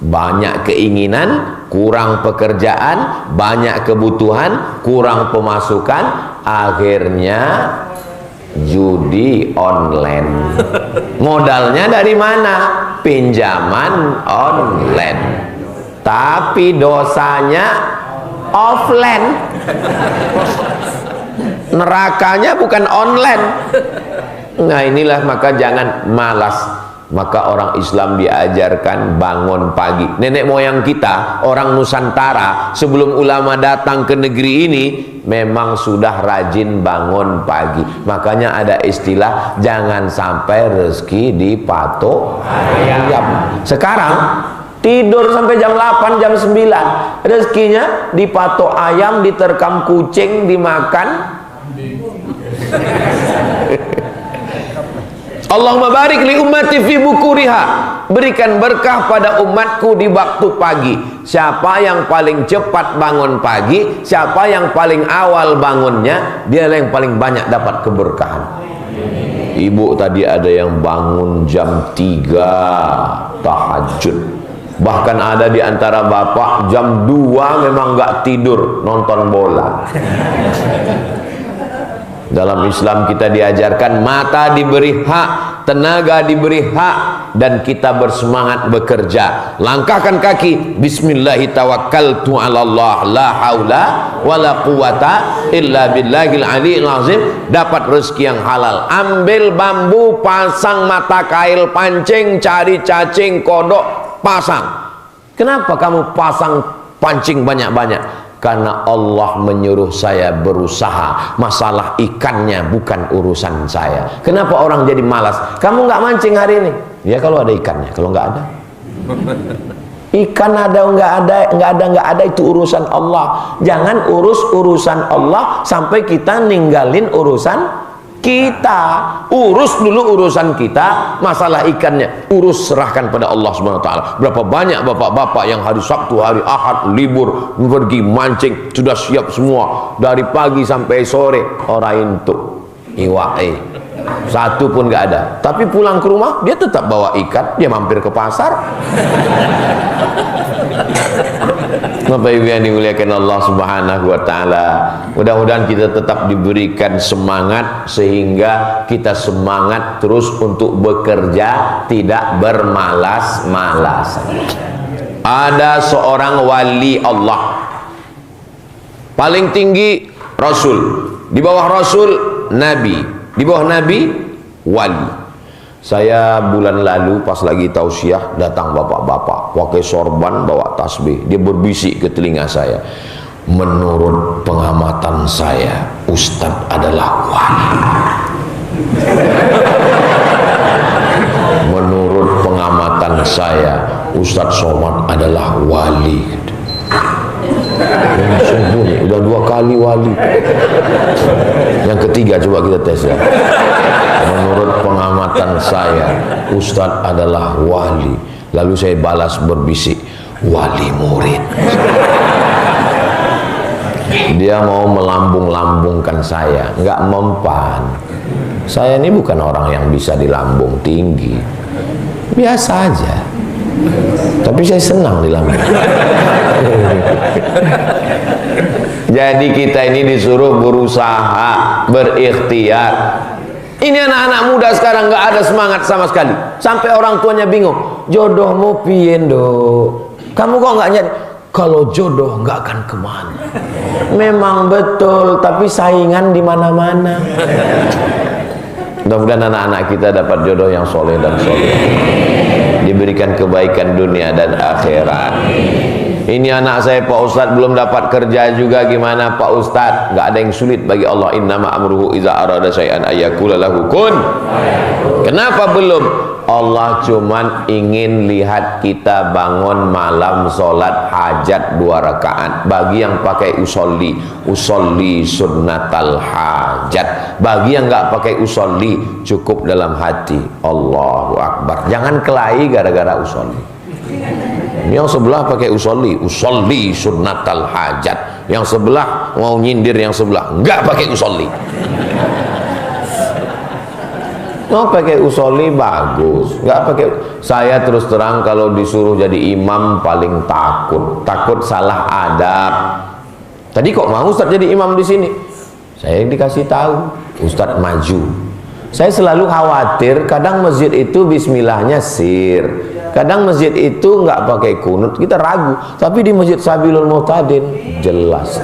banyak keinginan, kurang pekerjaan, banyak kebutuhan, kurang pemasukan, akhirnya judi online. Modalnya dari mana? Pinjaman online. Tapi dosanya offline. Nerakanya bukan online. Nah inilah, maka jangan malas. Maka orang Islam diajarkan bangun pagi. Nenek moyang kita, orang Nusantara, sebelum ulama datang ke negeri ini, memang sudah rajin bangun pagi. Makanya ada istilah, jangan sampai rezeki dipatok ayam. Sekarang tidur sampai jam 8, jam 9. Rezekinya dipatok ayam, diterkam kucing, dimakan. Allahumma barik li ummati fi bukuriha, berikan berkah pada umatku di waktu pagi. Siapa yang paling cepat bangun pagi, siapa yang paling awal bangunnya, dia yang paling banyak dapat keberkahan. Ibu tadi ada yang bangun jam 3 tahajud, bahkan ada di antara bapak jam 2 memang nggak tidur, nonton bola. Dalam Islam kita diajarkan mata diberi hak, tenaga diberi hak, dan kita bersemangat bekerja. Langkahkan kaki, bismillahi tawakkaltu ala Allah, la haula wala quwata illa billahil aliyil azim. Dapat rezeki yang halal. Ambil bambu, pasang mata kail, pancing, cari cacing, kodok, pasang. Kenapa kamu pasang pancing banyak-banyak? Karena Allah menyuruh saya berusaha. Masalah ikannya bukan urusan saya. Kenapa orang jadi malas? Kamu nggak mancing hari ini? Ya kalau ada ikannya, kalau nggak ada. Ikan ada nggak ada itu urusan Allah. Jangan urus urusan Allah sampai kita ninggalin urusan kita. Urus dulu urusan kita. Masalah ikannya urus, serahkan pada Allah Subhanahu wa taala. Berapa banyak bapak-bapak yang hari Sabtu, hari Ahad libur pergi mancing, sudah siap semua dari pagi sampai sore, orang itu iwae satu pun nggak ada. Tapi pulang ke rumah dia tetap bawa ikan, dia mampir ke pasar. Bapak Ibu yang dimuliakan Allah Subhanahu wa taala, mudah-mudahan kita tetap diberikan semangat sehingga kita semangat terus untuk bekerja, tidak bermalas-malasan. Ada seorang wali Allah, paling tinggi Rasul, di bawah Rasul Nabi, di bawah Nabi wali. Saya bulan lalu pas lagi tausiah, datang bapak-bapak pakai sorban, bawa tasbih. Dia berbisik ke telinga saya, menurut pengamatan saya Ustadz adalah wali. Menurut pengamatan saya Ustadz Somad adalah wali. Sungguh, udah 2 kali wali. Yang ketiga coba kita tes ya. Menurut pengamatan saya Ustadz adalah wali. Lalu saya balas berbisik, wali murid. Dia mau melambung-lambungkan saya, nggak mempan. Saya ini bukan orang yang bisa dilambung tinggi, biasa aja. Tapi saya senang dilambung. Jadi kita ini disuruh berusaha, berikhtiar. Ini anak-anak muda sekarang nggak ada semangat sama sekali. Sampai orang tuanya bingung, jodohmu piye nduk? Kamu kok nggak nyari? Kalau jodoh nggak akan kemana. Memang betul, tapi saingan di mana-mana. Mudah-mudahan anak-anak kita dapat jodoh yang soleh dan soleh, diberikan kebaikan dunia dan akhirat. Ini anak saya Pak Ustadz belum dapat kerja juga, gimana Pak Ustadz? Nggak ada yang sulit bagi Allah. Innama amruhu iza arada syai'an ayyakula lahu kun. Kenapa belum? Allah cuman ingin lihat kita bangun malam sholat hajat 2 rakaat. Bagi yang pakai usolli sunnatal hajat. Bagi yang nggak pakai usolli, cukup dalam hati. Allahu Akbar. Jangan kelahi gara-gara usolli. Yang sebelah pakai usolli sunnatal hajat. Yang sebelah mau nyindir yang sebelah, nggak pakai usolli. Mau pakai usolli bagus, nggak pakai. Saya terus terang kalau disuruh jadi imam paling takut salah adab. Tadi kok mau Ustadz jadi imam di sini? Saya dikasih tahu, Ustadz maju. Saya selalu khawatir, kadang masjid itu bismillahnya sir, kadang masjid itu nggak pakai kunut, kita ragu. Tapi di masjid Sabilul Muhtadin jelas,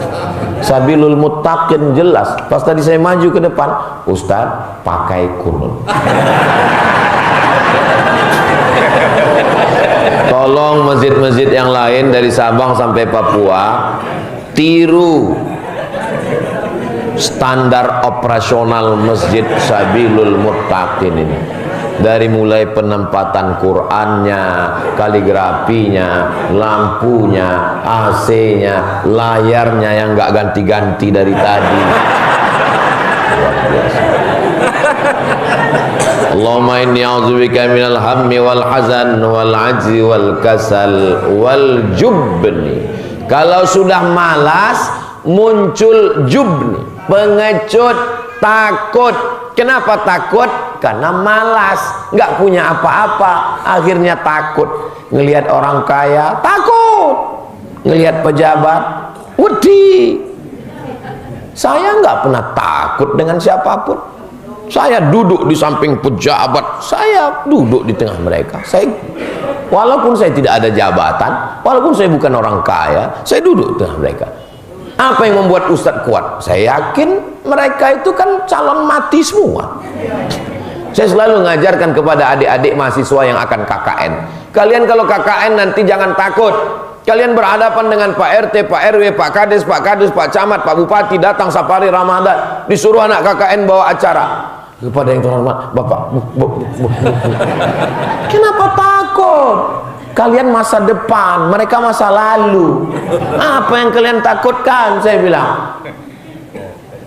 Sabilul Muttaqin jelas. Pas tadi saya maju ke depan, Ustadz pakai kunut. Tolong masjid-masjid yang lain dari Sabang sampai Papua tiru standar operasional masjid Sabilul Muttaqin ini. Dari mulai penempatan Qur'annya, kaligrafinya, lampunya, AC-nya, layarnya yang nggak ganti-ganti dari tadi. Luar biasa. Allahumma inni a'udzubika minal hammi wal hazan wal ajzi wal kasal wal jubni. Kalau sudah malas muncul jubni, pengecut, takut. Kenapa takut? Karena malas, nggak punya apa-apa, akhirnya takut. Ngelihat orang kaya, takut. Ngelihat pejabat, wedi. Saya nggak pernah takut dengan siapapun. Saya duduk di samping pejabat, saya duduk di tengah mereka. Walaupun saya tidak ada jabatan, walaupun saya bukan orang kaya, saya duduk di tengah mereka. Apa yang membuat Ustadz kuat? Saya yakin mereka itu kan calon mati semua. Saya selalu mengajarkan kepada adik-adik mahasiswa yang akan KKN. Kalian kalau KKN nanti jangan takut. Kalian berhadapan dengan Pak RT, Pak RW, Pak Kades, Pak Kadus, Pak Camat, Pak Bupati datang safari Ramadan, disuruh anak KKN bawa acara. Kepada yang terhormat, Bapak, kenapa takut? Kalian masa depan, mereka masa lalu. Apa yang kalian takutkan? Saya bilang.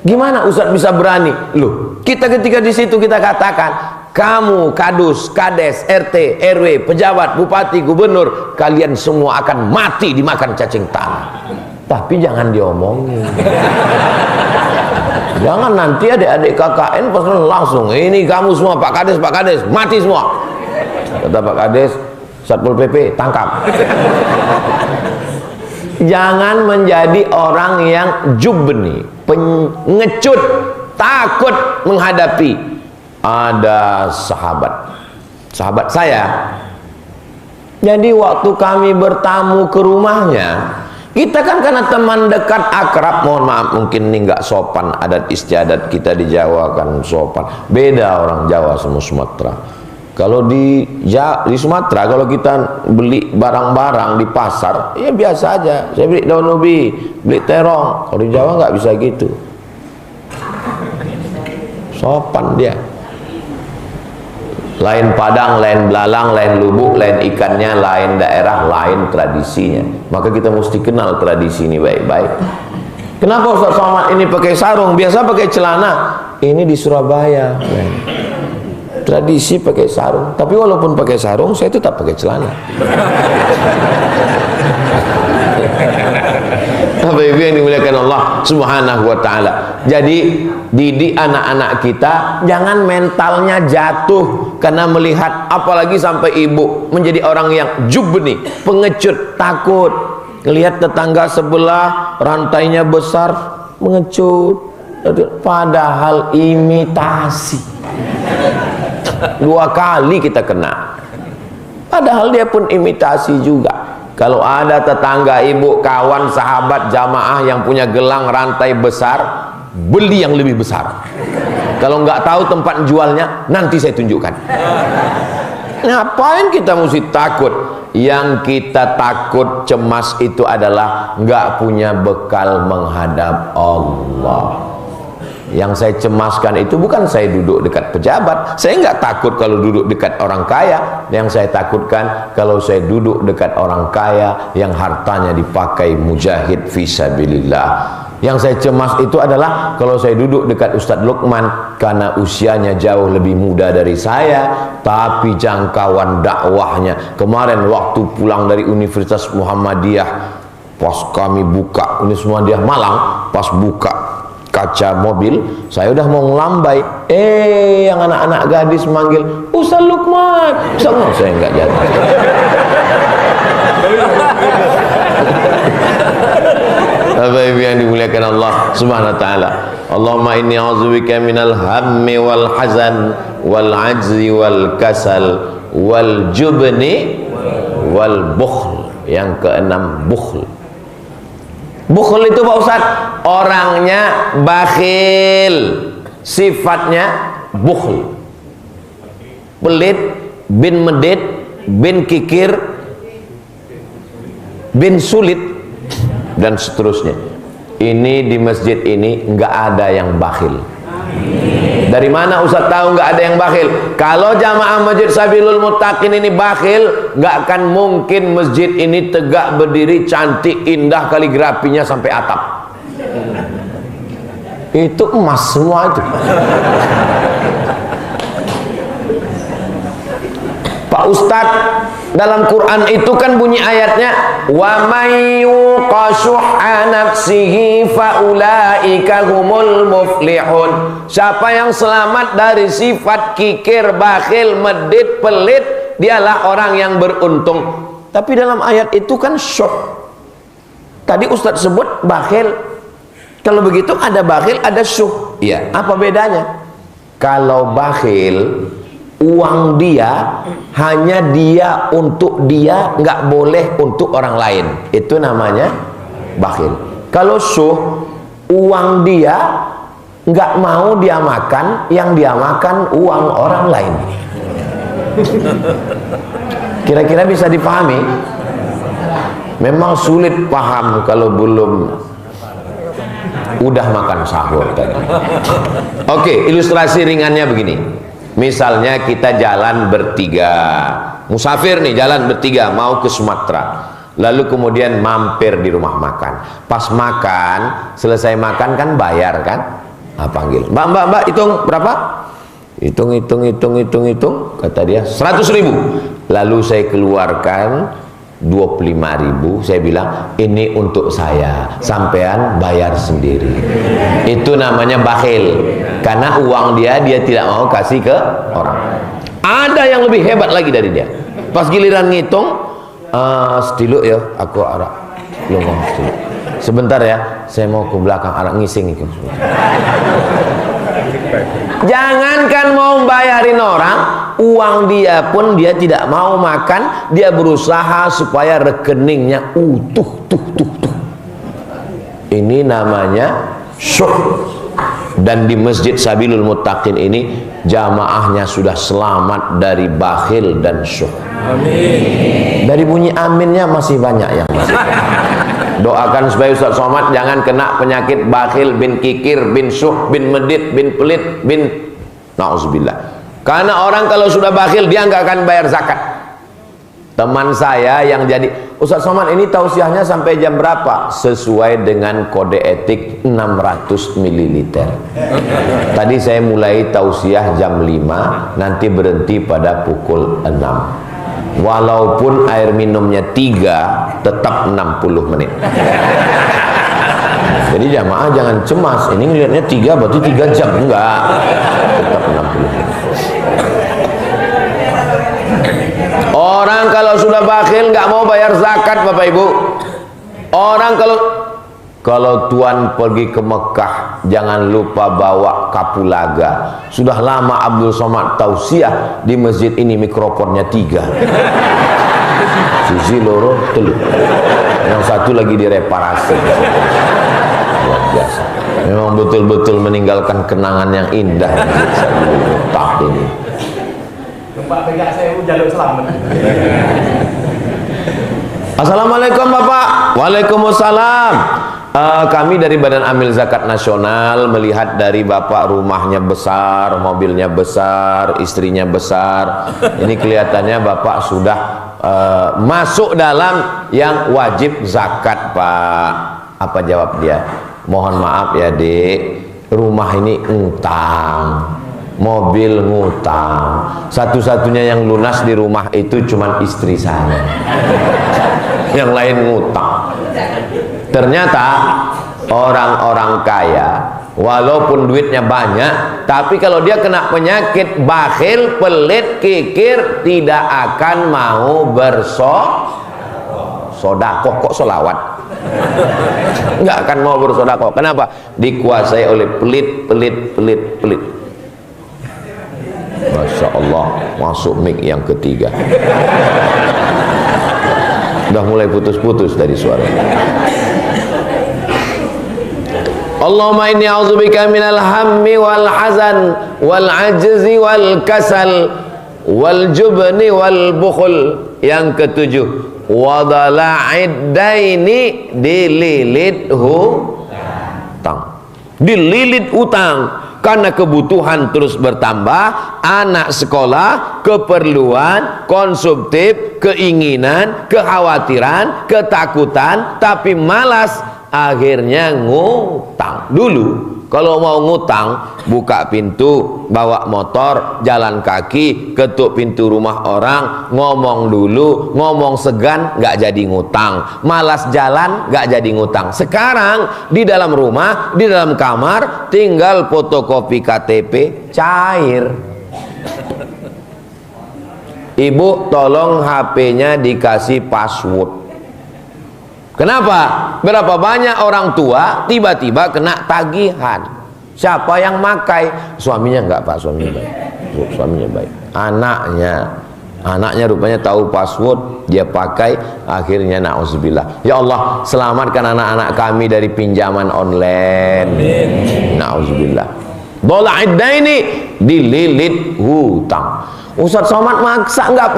Gimana Ustadz bisa berani? Loh, kita ketika di situ kita katakan, kamu Kadus, Kades, RT, RW, pejabat, bupati, gubernur, kalian semua akan mati dimakan cacing tanah. Tapi jangan diomongin. Jangan nanti adik-adik KKN pesan langsung, ini kamu semua Pak Kades, Pak Kades, mati semua. Kata Pak Kades, Satpol PP, tangkap. Jangan menjadi orang yang jubni, pengecut, takut menghadapi. Ada sahabat saya. Jadi waktu kami bertamu ke rumahnya, kita kan karena teman dekat akrab, mohon maaf mungkin ini nggak sopan, adat istiadat kita di Jawa kan sopan, beda orang Jawa sama Sumatera. Kalau di Sumatera, kalau kita beli barang-barang di pasar, ya biasa aja. Saya beli daun ubi, beli terong. Kalau di Jawa nggak bisa gitu. Sopan dia. Lain Padang, lain belalang, lain lubuk, lain ikannya, lain daerah, lain tradisinya. Maka kita mesti kenal tradisi ini baik-baik. Kenapa Ustaz Somad ini pakai sarung? Biasa pakai celana. Ini di Surabaya. Tradisi pakai sarung. Tapi walaupun pakai sarung, saya tetap pakai celana. Bapak Ibu yang dimuliakan Allah Subhanahu wa taala. Jadi didik anak-anak kita jangan mentalnya jatuh karena melihat, apalagi sampai ibu menjadi orang yang jubni, pengecut, takut. Lihat tetangga sebelah rantainya besar, mengecut. Padahal imitasi. 2 kali kita kena. Padahal dia pun imitasi juga. Kalau ada tetangga ibu, kawan, sahabat, jamaah yang punya gelang rantai besar, beli yang lebih besar. Kalau nggak tahu tempat jualnya, nanti saya tunjukkan. Ngapain kita mesti takut? Yang kita takut, cemas itu adalah nggak punya bekal menghadap Allah. Yang saya cemaskan itu bukan saya duduk dekat pejabat. Saya nggak takut kalau duduk dekat orang kaya. Yang saya takutkan kalau saya duduk dekat orang kaya yang hartanya dipakai mujahid fisabilillah. Yang saya cemas itu adalah kalau saya duduk dekat Ustadz Lukman karena usianya jauh lebih muda dari saya, tapi jangkauan dakwahnya. Kemarin waktu pulang dari Universitas Muhammadiyah, pas kami buka Muhammadiyah Malang, pas buka kaca mobil, saya udah mau ngelambai, yang anak-anak gadis manggil Ustaz Lukman, saya nggak jadi. Bapak Ibu yang dimuliakan Allah Subhanahu wa taala. Allahumma inni a'udzubika minal hammi wal hazan wal ajzi wal kasal wal jubni wal bukhl. Yang keenam, bukhl. Bukhl itu Pak Ustaz, orangnya bakhil, sifatnya bukhl, pelit, bin medit, bin kikir, bin sulit, dan seterusnya. Ini di masjid ini nggak ada yang bakhil. Dari mana Ustaz tahu nggak ada yang bakhil? Kalau jamaah Masjid Sabilul Muttaqin ini bakhil, nggak akan mungkin masjid ini tegak berdiri cantik indah kaligrafinya sampai atap. Itu emas semua itu. Pak Ustadz, dalam Quran itu kan bunyi ayatnya, wa may yuqashuha nafsihi faulaika humul muflihun. Siapa yang selamat dari sifat kikir, bakhil, medit, pelit, dialah orang yang beruntung. Tapi dalam ayat itu kan syuh. Tadi Ustadz sebut bakhil. Kalau begitu ada bakhil, ada syuh. Iya, apa bedanya? Kalau bakhil, uang dia hanya dia untuk dia, nggak boleh untuk orang lain. Itu namanya bakhil. Kalau syuh, uang dia nggak mau dia makan, yang dia makan uang orang lain. Kira-kira bisa dipahami? Memang sulit paham kalau belum udah makan sahur tadi. Oke, ilustrasi ringannya begini. Misalnya kita jalan bertiga, musafir nih, jalan bertiga mau ke Sumatera, lalu kemudian mampir di rumah makan. Pas makan, selesai makan kan bayar kan? Panggil, mbak, hitung berapa? Hitung, kata dia 100.000. Lalu saya keluarkan 25.000, saya bilang ini untuk saya, sampean bayar sendiri. Itu namanya bakhil, karena uang dia tidak mau kasih ke orang. Ada yang lebih hebat lagi dari dia. Pas giliran ngitung, sediluk ya, aku arak lu mau sediluk. Sebentar ya, saya mau ke belakang arak ngising itu. Jangankan mau bayarin orang, uang dia pun dia tidak mau makan. Dia berusaha supaya rekeningnya utuh. Ini namanya syuh. Dan di Masjid Sabilul Muttaqin ini jamaahnya sudah selamat dari bakhil dan syuh. Amin. Dari bunyi aminnya masih banyak yang masih. Doakan supaya Ustaz Somad jangan kena penyakit bakhil bin kikir bin syuh bin medit bin pelit bin na'udzubillah. Karena orang kalau sudah bakhil dia nggak akan bayar zakat. Teman saya yang jadi Ustaz Somad ini tausiahnya sampai jam berapa? Sesuai dengan kode etik 600 ml. Tadi saya mulai tausiah jam 5, nanti berhenti pada pukul 6. Walaupun air minumnya 3, tetap 60 menit. Jadi jamaah jangan cemas, ini ngelihatnya 3 berarti 3 jam. Enggak, tetap 60 menit. Orang kalau sudah bakhil nggak mau bayar zakat, Bapak Ibu. Orang kalau tuan pergi ke Mekah, jangan lupa bawa kapulaga. Sudah lama Abdul Somad tausiah di masjid ini, mikrofonnya 3. Sisi loro telu. Yang satu lagi direparasi. Luar biasa. Memang betul-betul meninggalkan kenangan yang indah. Tak ini. Pak pegang saya jalur selamat. Assalamualaikum Bapak. Waalaikumsalam. Kami dari Badan Amil Zakat Nasional melihat dari Bapak rumahnya besar, mobilnya besar, istrinya besar. Ini kelihatannya Bapak sudah masuk dalam yang wajib zakat, Pak. Apa jawab dia? Mohon maaf ya, Dek, rumah ini ngutang, mobil ngutang, satu-satunya yang lunas di rumah itu cuma istri saya. Yang lain ngutang. Ternyata orang-orang kaya walaupun duitnya banyak, tapi kalau dia kena penyakit bakhil, pelit, kikir, tidak akan mau bersodakoh. Kok solawat? Nggak akan mau bersodakoh. Kenapa? Dikuasai oleh pelit. Masya Allah, masuk mic yang ketiga. Udah mulai putus-putus dari suara. Allahumma inni a'udzubika minal hammi wal hazan wal ajzi wal kasal wal jubni wal bukhul. Yang ketujuh, wadala'id daini, dililit hutang. Dililit utang. karena kebutuhan terus bertambah, anak sekolah, keperluan, konsumtif, keinginan, kekhawatiran, ketakutan, tapi malas, akhirnya ngutang. Dulu kalau mau ngutang, buka pintu, bawa motor, jalan kaki, ketuk pintu rumah orang, ngomong dulu, ngomong segan, nggak jadi ngutang. Malas jalan, nggak jadi ngutang. Sekarang di dalam rumah, di dalam kamar, tinggal fotokopi KTP, cair. Ibu, tolong HP-nya dikasih password. Kenapa? Berapa banyak orang tua tiba-tiba kena tagihan. Siapa yang makai? Suaminya enggak, Pak, suaminya baik. Suaminya baik. Anaknya rupanya tahu password, dia pakai, akhirnya na'udzubillah. Ya Allah, selamatkan anak-anak kami dari pinjaman online. Na'udzubillah. Dola'id daini, dililit hutang. Ustadz Somad masa nggak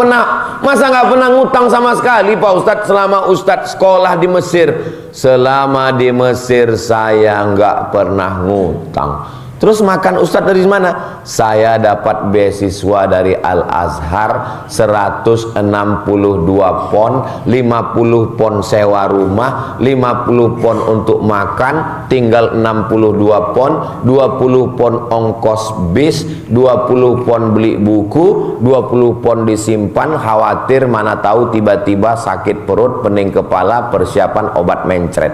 pernah ngutang sama sekali Pak Ustadz selama Ustadz sekolah di Mesir. Selama di Mesir saya nggak pernah ngutang. Terus makan Ustadz dari mana? Saya dapat beasiswa dari Al-Azhar 162 pon, 50 pon sewa rumah, 50 pon untuk makan, tinggal 62 pon, 20 pon ongkos bis, 20 pon beli buku, 20 pon disimpan, khawatir mana tahu tiba-tiba sakit perut, pening kepala, persiapan obat mencret.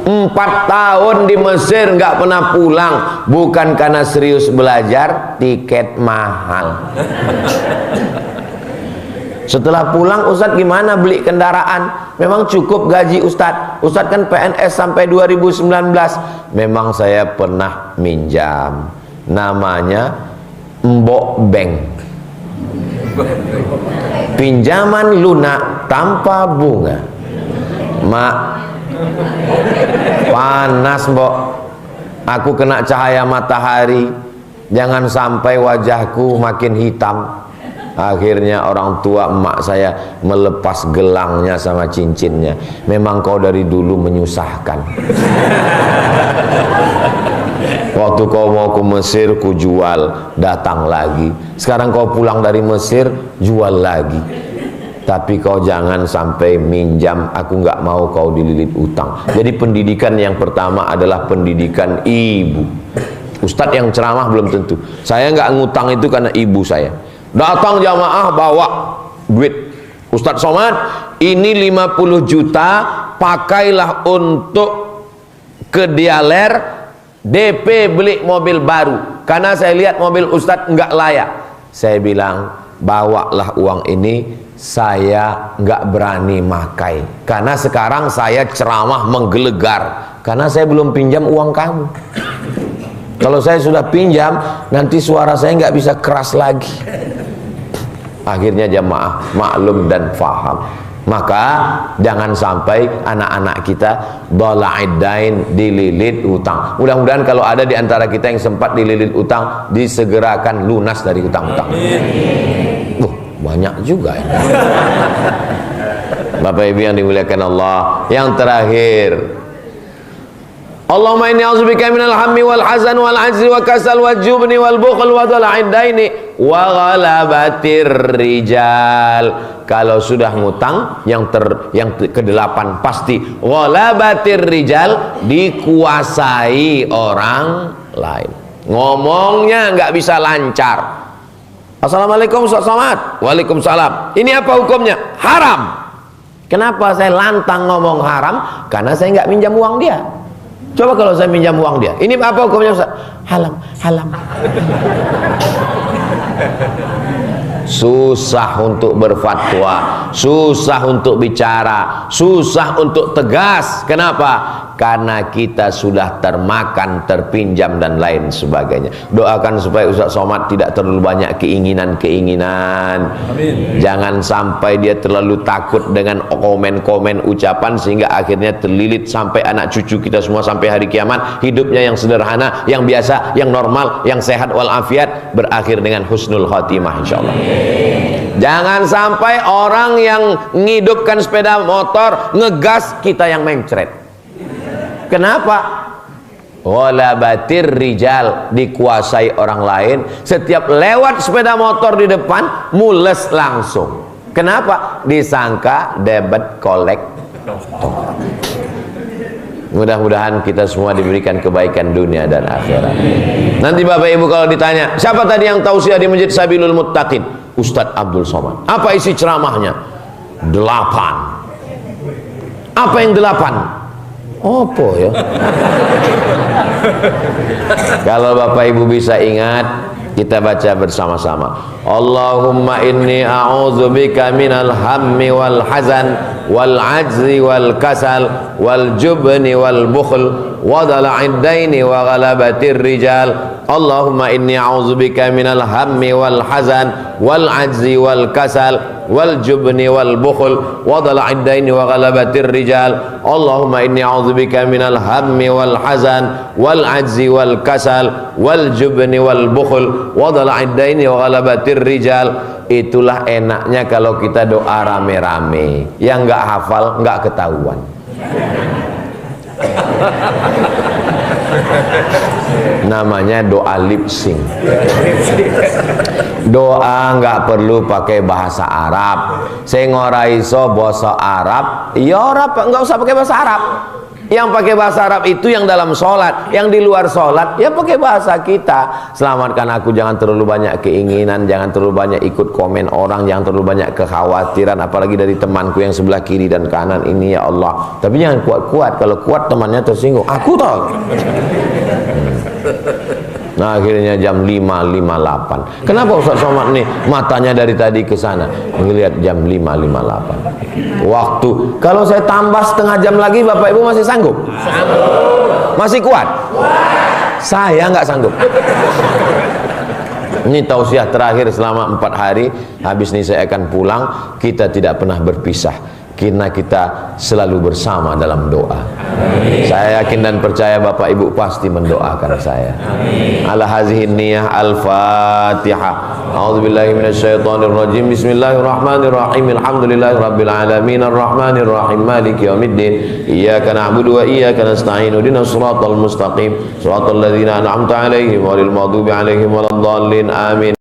4 tahun di Mesir nggak pernah pulang, bukan karena serius belajar, tiket mahal. Setelah pulang, Ustadz gimana beli kendaraan? Memang cukup gaji Ustadz. Ustadz kan PNS sampai 2019. Memang saya pernah minjam, namanya Mbok Bank, pinjaman lunak tanpa bunga. Mak, panas Mbok, aku kena cahaya matahari, jangan sampai wajahku makin hitam. Akhirnya orang tua emak saya melepas gelangnya sama cincinnya. Memang kau dari dulu menyusahkan. Waktu kau mau ke Mesir ku jual, datang lagi. Sekarang kau pulang dari Mesir, jual lagi. Tapi kau jangan sampai minjam, aku nggak mau kau dililit utang. Jadi pendidikan yang pertama adalah pendidikan ibu. Ustadz yang ceramah belum tentu. Saya nggak ngutang itu karena ibu saya. Datang jamaah bawa duit. Ustadz Somad, ini 50 juta, pakailah untuk ke Dialer, DP beli mobil baru. Karena saya lihat mobil Ustadz nggak layak. Saya bilang, bawalah uang ini. Saya nggak berani makai karena sekarang saya ceramah menggelegar karena saya belum pinjam uang kamu. Kalau saya sudah pinjam, nanti suara saya nggak bisa keras lagi. Akhirnya jamaah maklum dan faham. Maka jangan sampai anak-anak kita dola'id dain, dililit utang. Mudah-mudahan kalau ada di antara kita yang sempat dililit utang, disegerakan lunas dari utang-utang. Banyak juga ya. Bapak Ibu yang dimuliakan Allah. Yang terakhir, Allahumma inni a'udzubika minal hammi wal hazan wal ajzi wa kasal wal jubni wal bukhl wa dhala'id daini wa ghalabatir rijal. Kalau sudah ngutang, yang ke-8 pasti ghalabatir rijal, dikuasai orang lain. Ngomongnya nggak bisa lancar. Assalamualaikum Ustaz Somad. Waalaikumsalam. Ini apa hukumnya? Haram. Kenapa saya lantang ngomong haram? Karena saya nggak minjam uang dia. Coba kalau saya minjam uang dia, ini apa hukumnya Ustaz? Haram. Susah untuk berfatwa, susah untuk bicara, susah untuk tegas. Kenapa? Karena kita sudah termakan, terpinjam dan lain sebagainya. Doakan supaya Ustaz Somad tidak terlalu banyak keinginan. Amin. Jangan sampai dia terlalu takut dengan komen-komen ucapan sehingga akhirnya terlilit sampai anak cucu kita semua sampai hari kiamat. Hidupnya yang sederhana, yang biasa, yang normal, yang sehat walafiat, berakhir dengan husnul khotimah insyaallah. Jangan sampai orang yang ngidupkan sepeda motor ngegas, kita yang mencret. Kenapa? ghalabatir rijal, dikuasai orang lain. Setiap lewat sepeda motor di depan mules langsung. Kenapa? Disangka debit kolektor. Mudah-mudahan kita semua diberikan kebaikan dunia dan akhirat. Nanti Bapak Ibu kalau ditanya, siapa tadi yang tausiah di Masjid Sabilul Muttaqin? Ustadz Abdul Somad. Apa isi ceramahnya? 8. Apa yang 8? Apa ya? Kalau Bapak Ibu bisa ingat, kita baca bersama-sama. Allahumma inni a'udzubika minal hammi wal hazan wal ajzi wal kasal wal jubni wal bukhl wa dala'id daini wa ghalabatir rijal. Allahumma inni a'udzubika minal hammi wal hazan wal ajzi wal kasal wal jubni wal bukhl wa dala'id daini wa ghalabatir rijal. Allahumma inni a'udzubika minal hammi wal hazan wal ajzi wal kasal wal jubni wal bukhl wa dala'id daini wa ghalabatir rijal. Itulah enaknya kalau kita doa rame-rame. Yang nggak hafal nggak ketahuan. Namanya doa lip sync. Doa nggak perlu pakai bahasa Arab. Saya ngoraiso bahasa Arab, ya Arab nggak usah pakai bahasa Arab. Yang pakai bahasa Arab itu yang dalam sholat, yang di luar sholat ya pakai bahasa kita. Selamatkan aku, jangan terlalu banyak keinginan, jangan terlalu banyak ikut komen orang, jangan terlalu banyak kekhawatiran, apalagi dari temanku yang sebelah kiri dan kanan ini ya Allah. Tapi jangan kuat-kuat, kalau kuat temannya tersinggung. Aku tahu. Nah akhirnya jam 5.58. Kenapa Ustaz Somad nih matanya dari tadi ke sana melihat jam 5.58? Waktu kalau saya tambah setengah jam lagi Bapak Ibu masih sanggup? Masih kuat? Saya nggak sanggup. Ini tausiah terakhir selama 4 hari. Habis ini saya akan pulang. Kita tidak pernah berpisah karena kita selalu bersama dalam doa. Amin. Saya yakin dan percaya Bapak Ibu pasti mendoakan saya. Amin. Ala hazihi niyah al-Fatihah. A'udzubillahi minasyaitonir rajim. Bismillahirrahmanirrahim. Alhamdulillahirabbil alamin arrahmanir rahim maliki yaumiddin. Iyyaka na'budu wa iyyaka nasta'in. Ihdinas shiratal mustaqim. Shiratal ladzina an'amta 'alaihim ghairil maghdubi 'alaihim waladdallin. Amin.